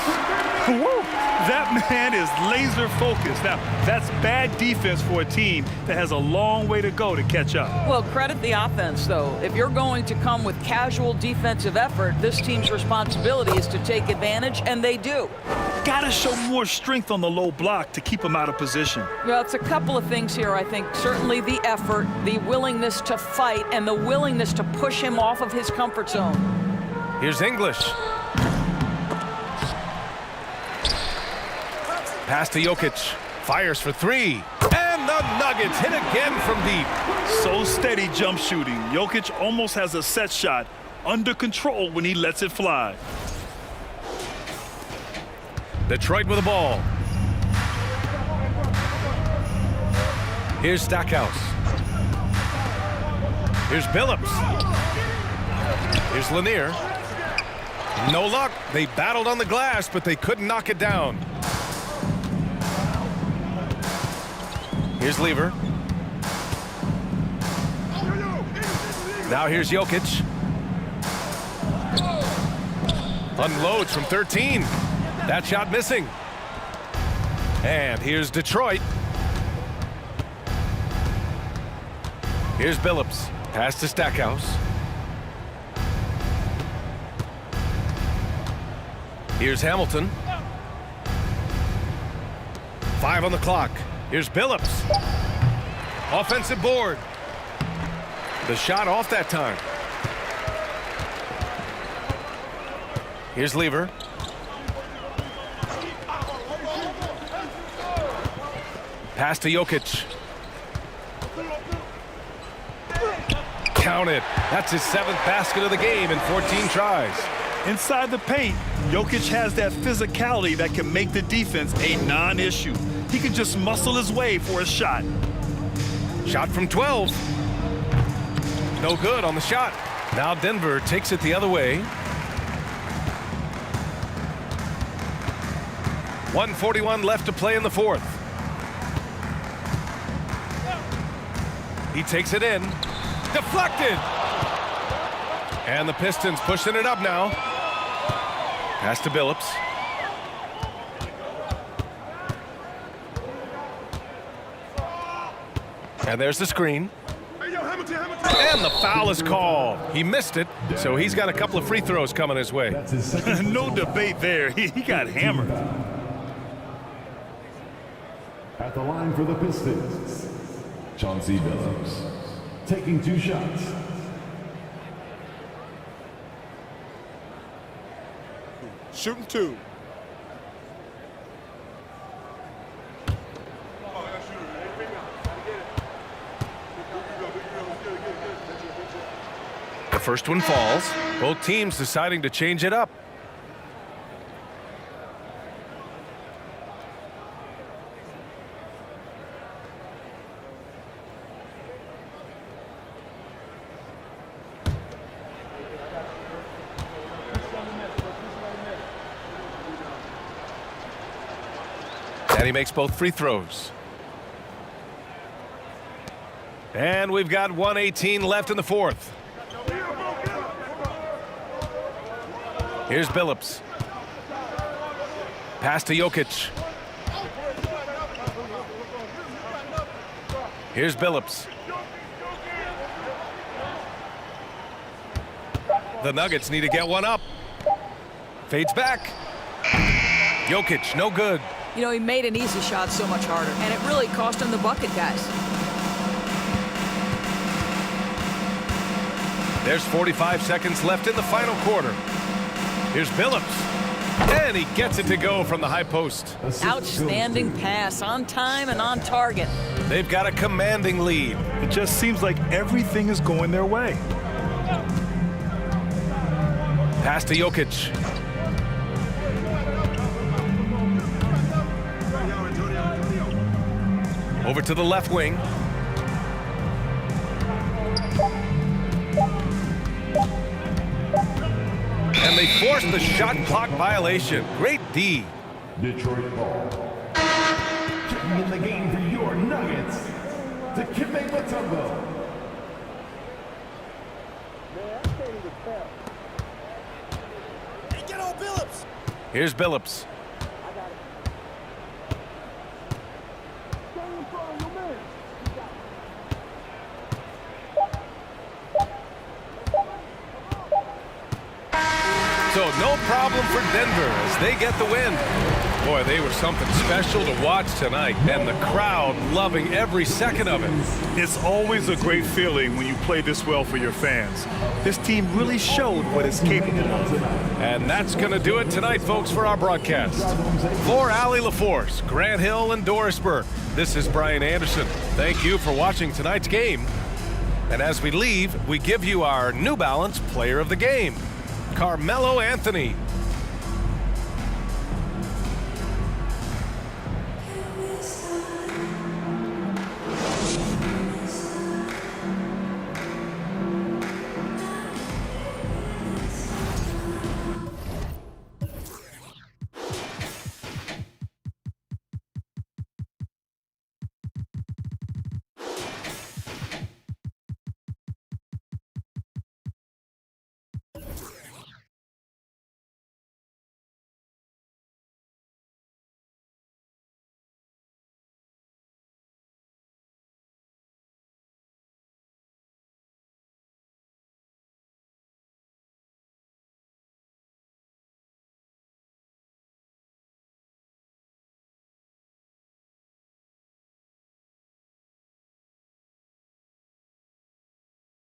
Woo! That man is laser focused. Now, that's bad defense for a team that has a long way to go to catch up. Well, credit the offense, though. If you're going to come with casual defensive effort, this team's responsibility is to take advantage, and they do. Gotta show more strength on the low block to keep him out of position. Well, it's a couple of things here, I think. Certainly the effort, the willingness to fight, and the willingness to push him off of his comfort zone. Here's English. Pass to Jokic. Fires for three. And the Nuggets hit again from deep. So steady jump shooting. Jokic almost has a set shot under control when he lets it fly. Detroit with the ball. Here's Stackhouse. Here's Billups. Here's Lanier. No luck. They battled on the glass, but they couldn't knock it down. Here's Lever. Now here's Jokic. Unloads from 13. That shot missing. And here's Detroit. Here's Billups. Pass to Stackhouse. Here's Hamilton. 5 on the clock. Here's Billups. Offensive board. The shot off that time. Here's Lever. Pass to Jokic. Count it. That's his 7th basket of the game in 14 tries. Inside the paint, Jokic has that physicality that can make the defense a non-issue. He can just muscle his way for a shot. Shot from 12. No good on the shot. Now Denver takes it the other way. 1:41 left to play in the 4th. He takes it in. Deflected. And the Pistons pushing it up now. Pass to Billups. And there's the screen. And the foul is called. He missed it, so he's got a couple of free throws coming his way. No debate there. He got hammered. At the line for the Pistons, Chauncey Billups, taking 2 shots. Shooting 2. The first one falls. Both teams deciding to change it up. And he makes both free throws. And we've got 1:18 left in the fourth. Here's Billups. Pass to Jokic. Here's Billups. The Nuggets need to get one up. Fades back. Jokic, no good. You know, he made an easy shot so much harder, and it really cost him the bucket, guys. There's 45 seconds left in the final quarter. Here's Billups. And he gets it to go from the high post. Outstanding pass, on time and on target. They've got a commanding lead. It just seems like everything is going their way. Pass to Jokic. Over to the left wing. And they force the shot clock violation. Great D. Detroit ball. Checking in the game for your Nuggets. Dikembe Mutombo. Get on Billups. Here's Billups. So no problem for Denver as they get the win. Boy, they were something special to watch tonight, and the crowd loving every second of it. It's always a great feeling when you play this well for your fans. This team really showed what it's capable of. And that's going to do it tonight, folks, for our broadcast. For Allie LaForce, Grant Hill, and Doris Burke, this is Brian Anderson. Thank you for watching tonight's game. And as we leave, we give you our New Balance Player of the Game, Carmelo Anthony.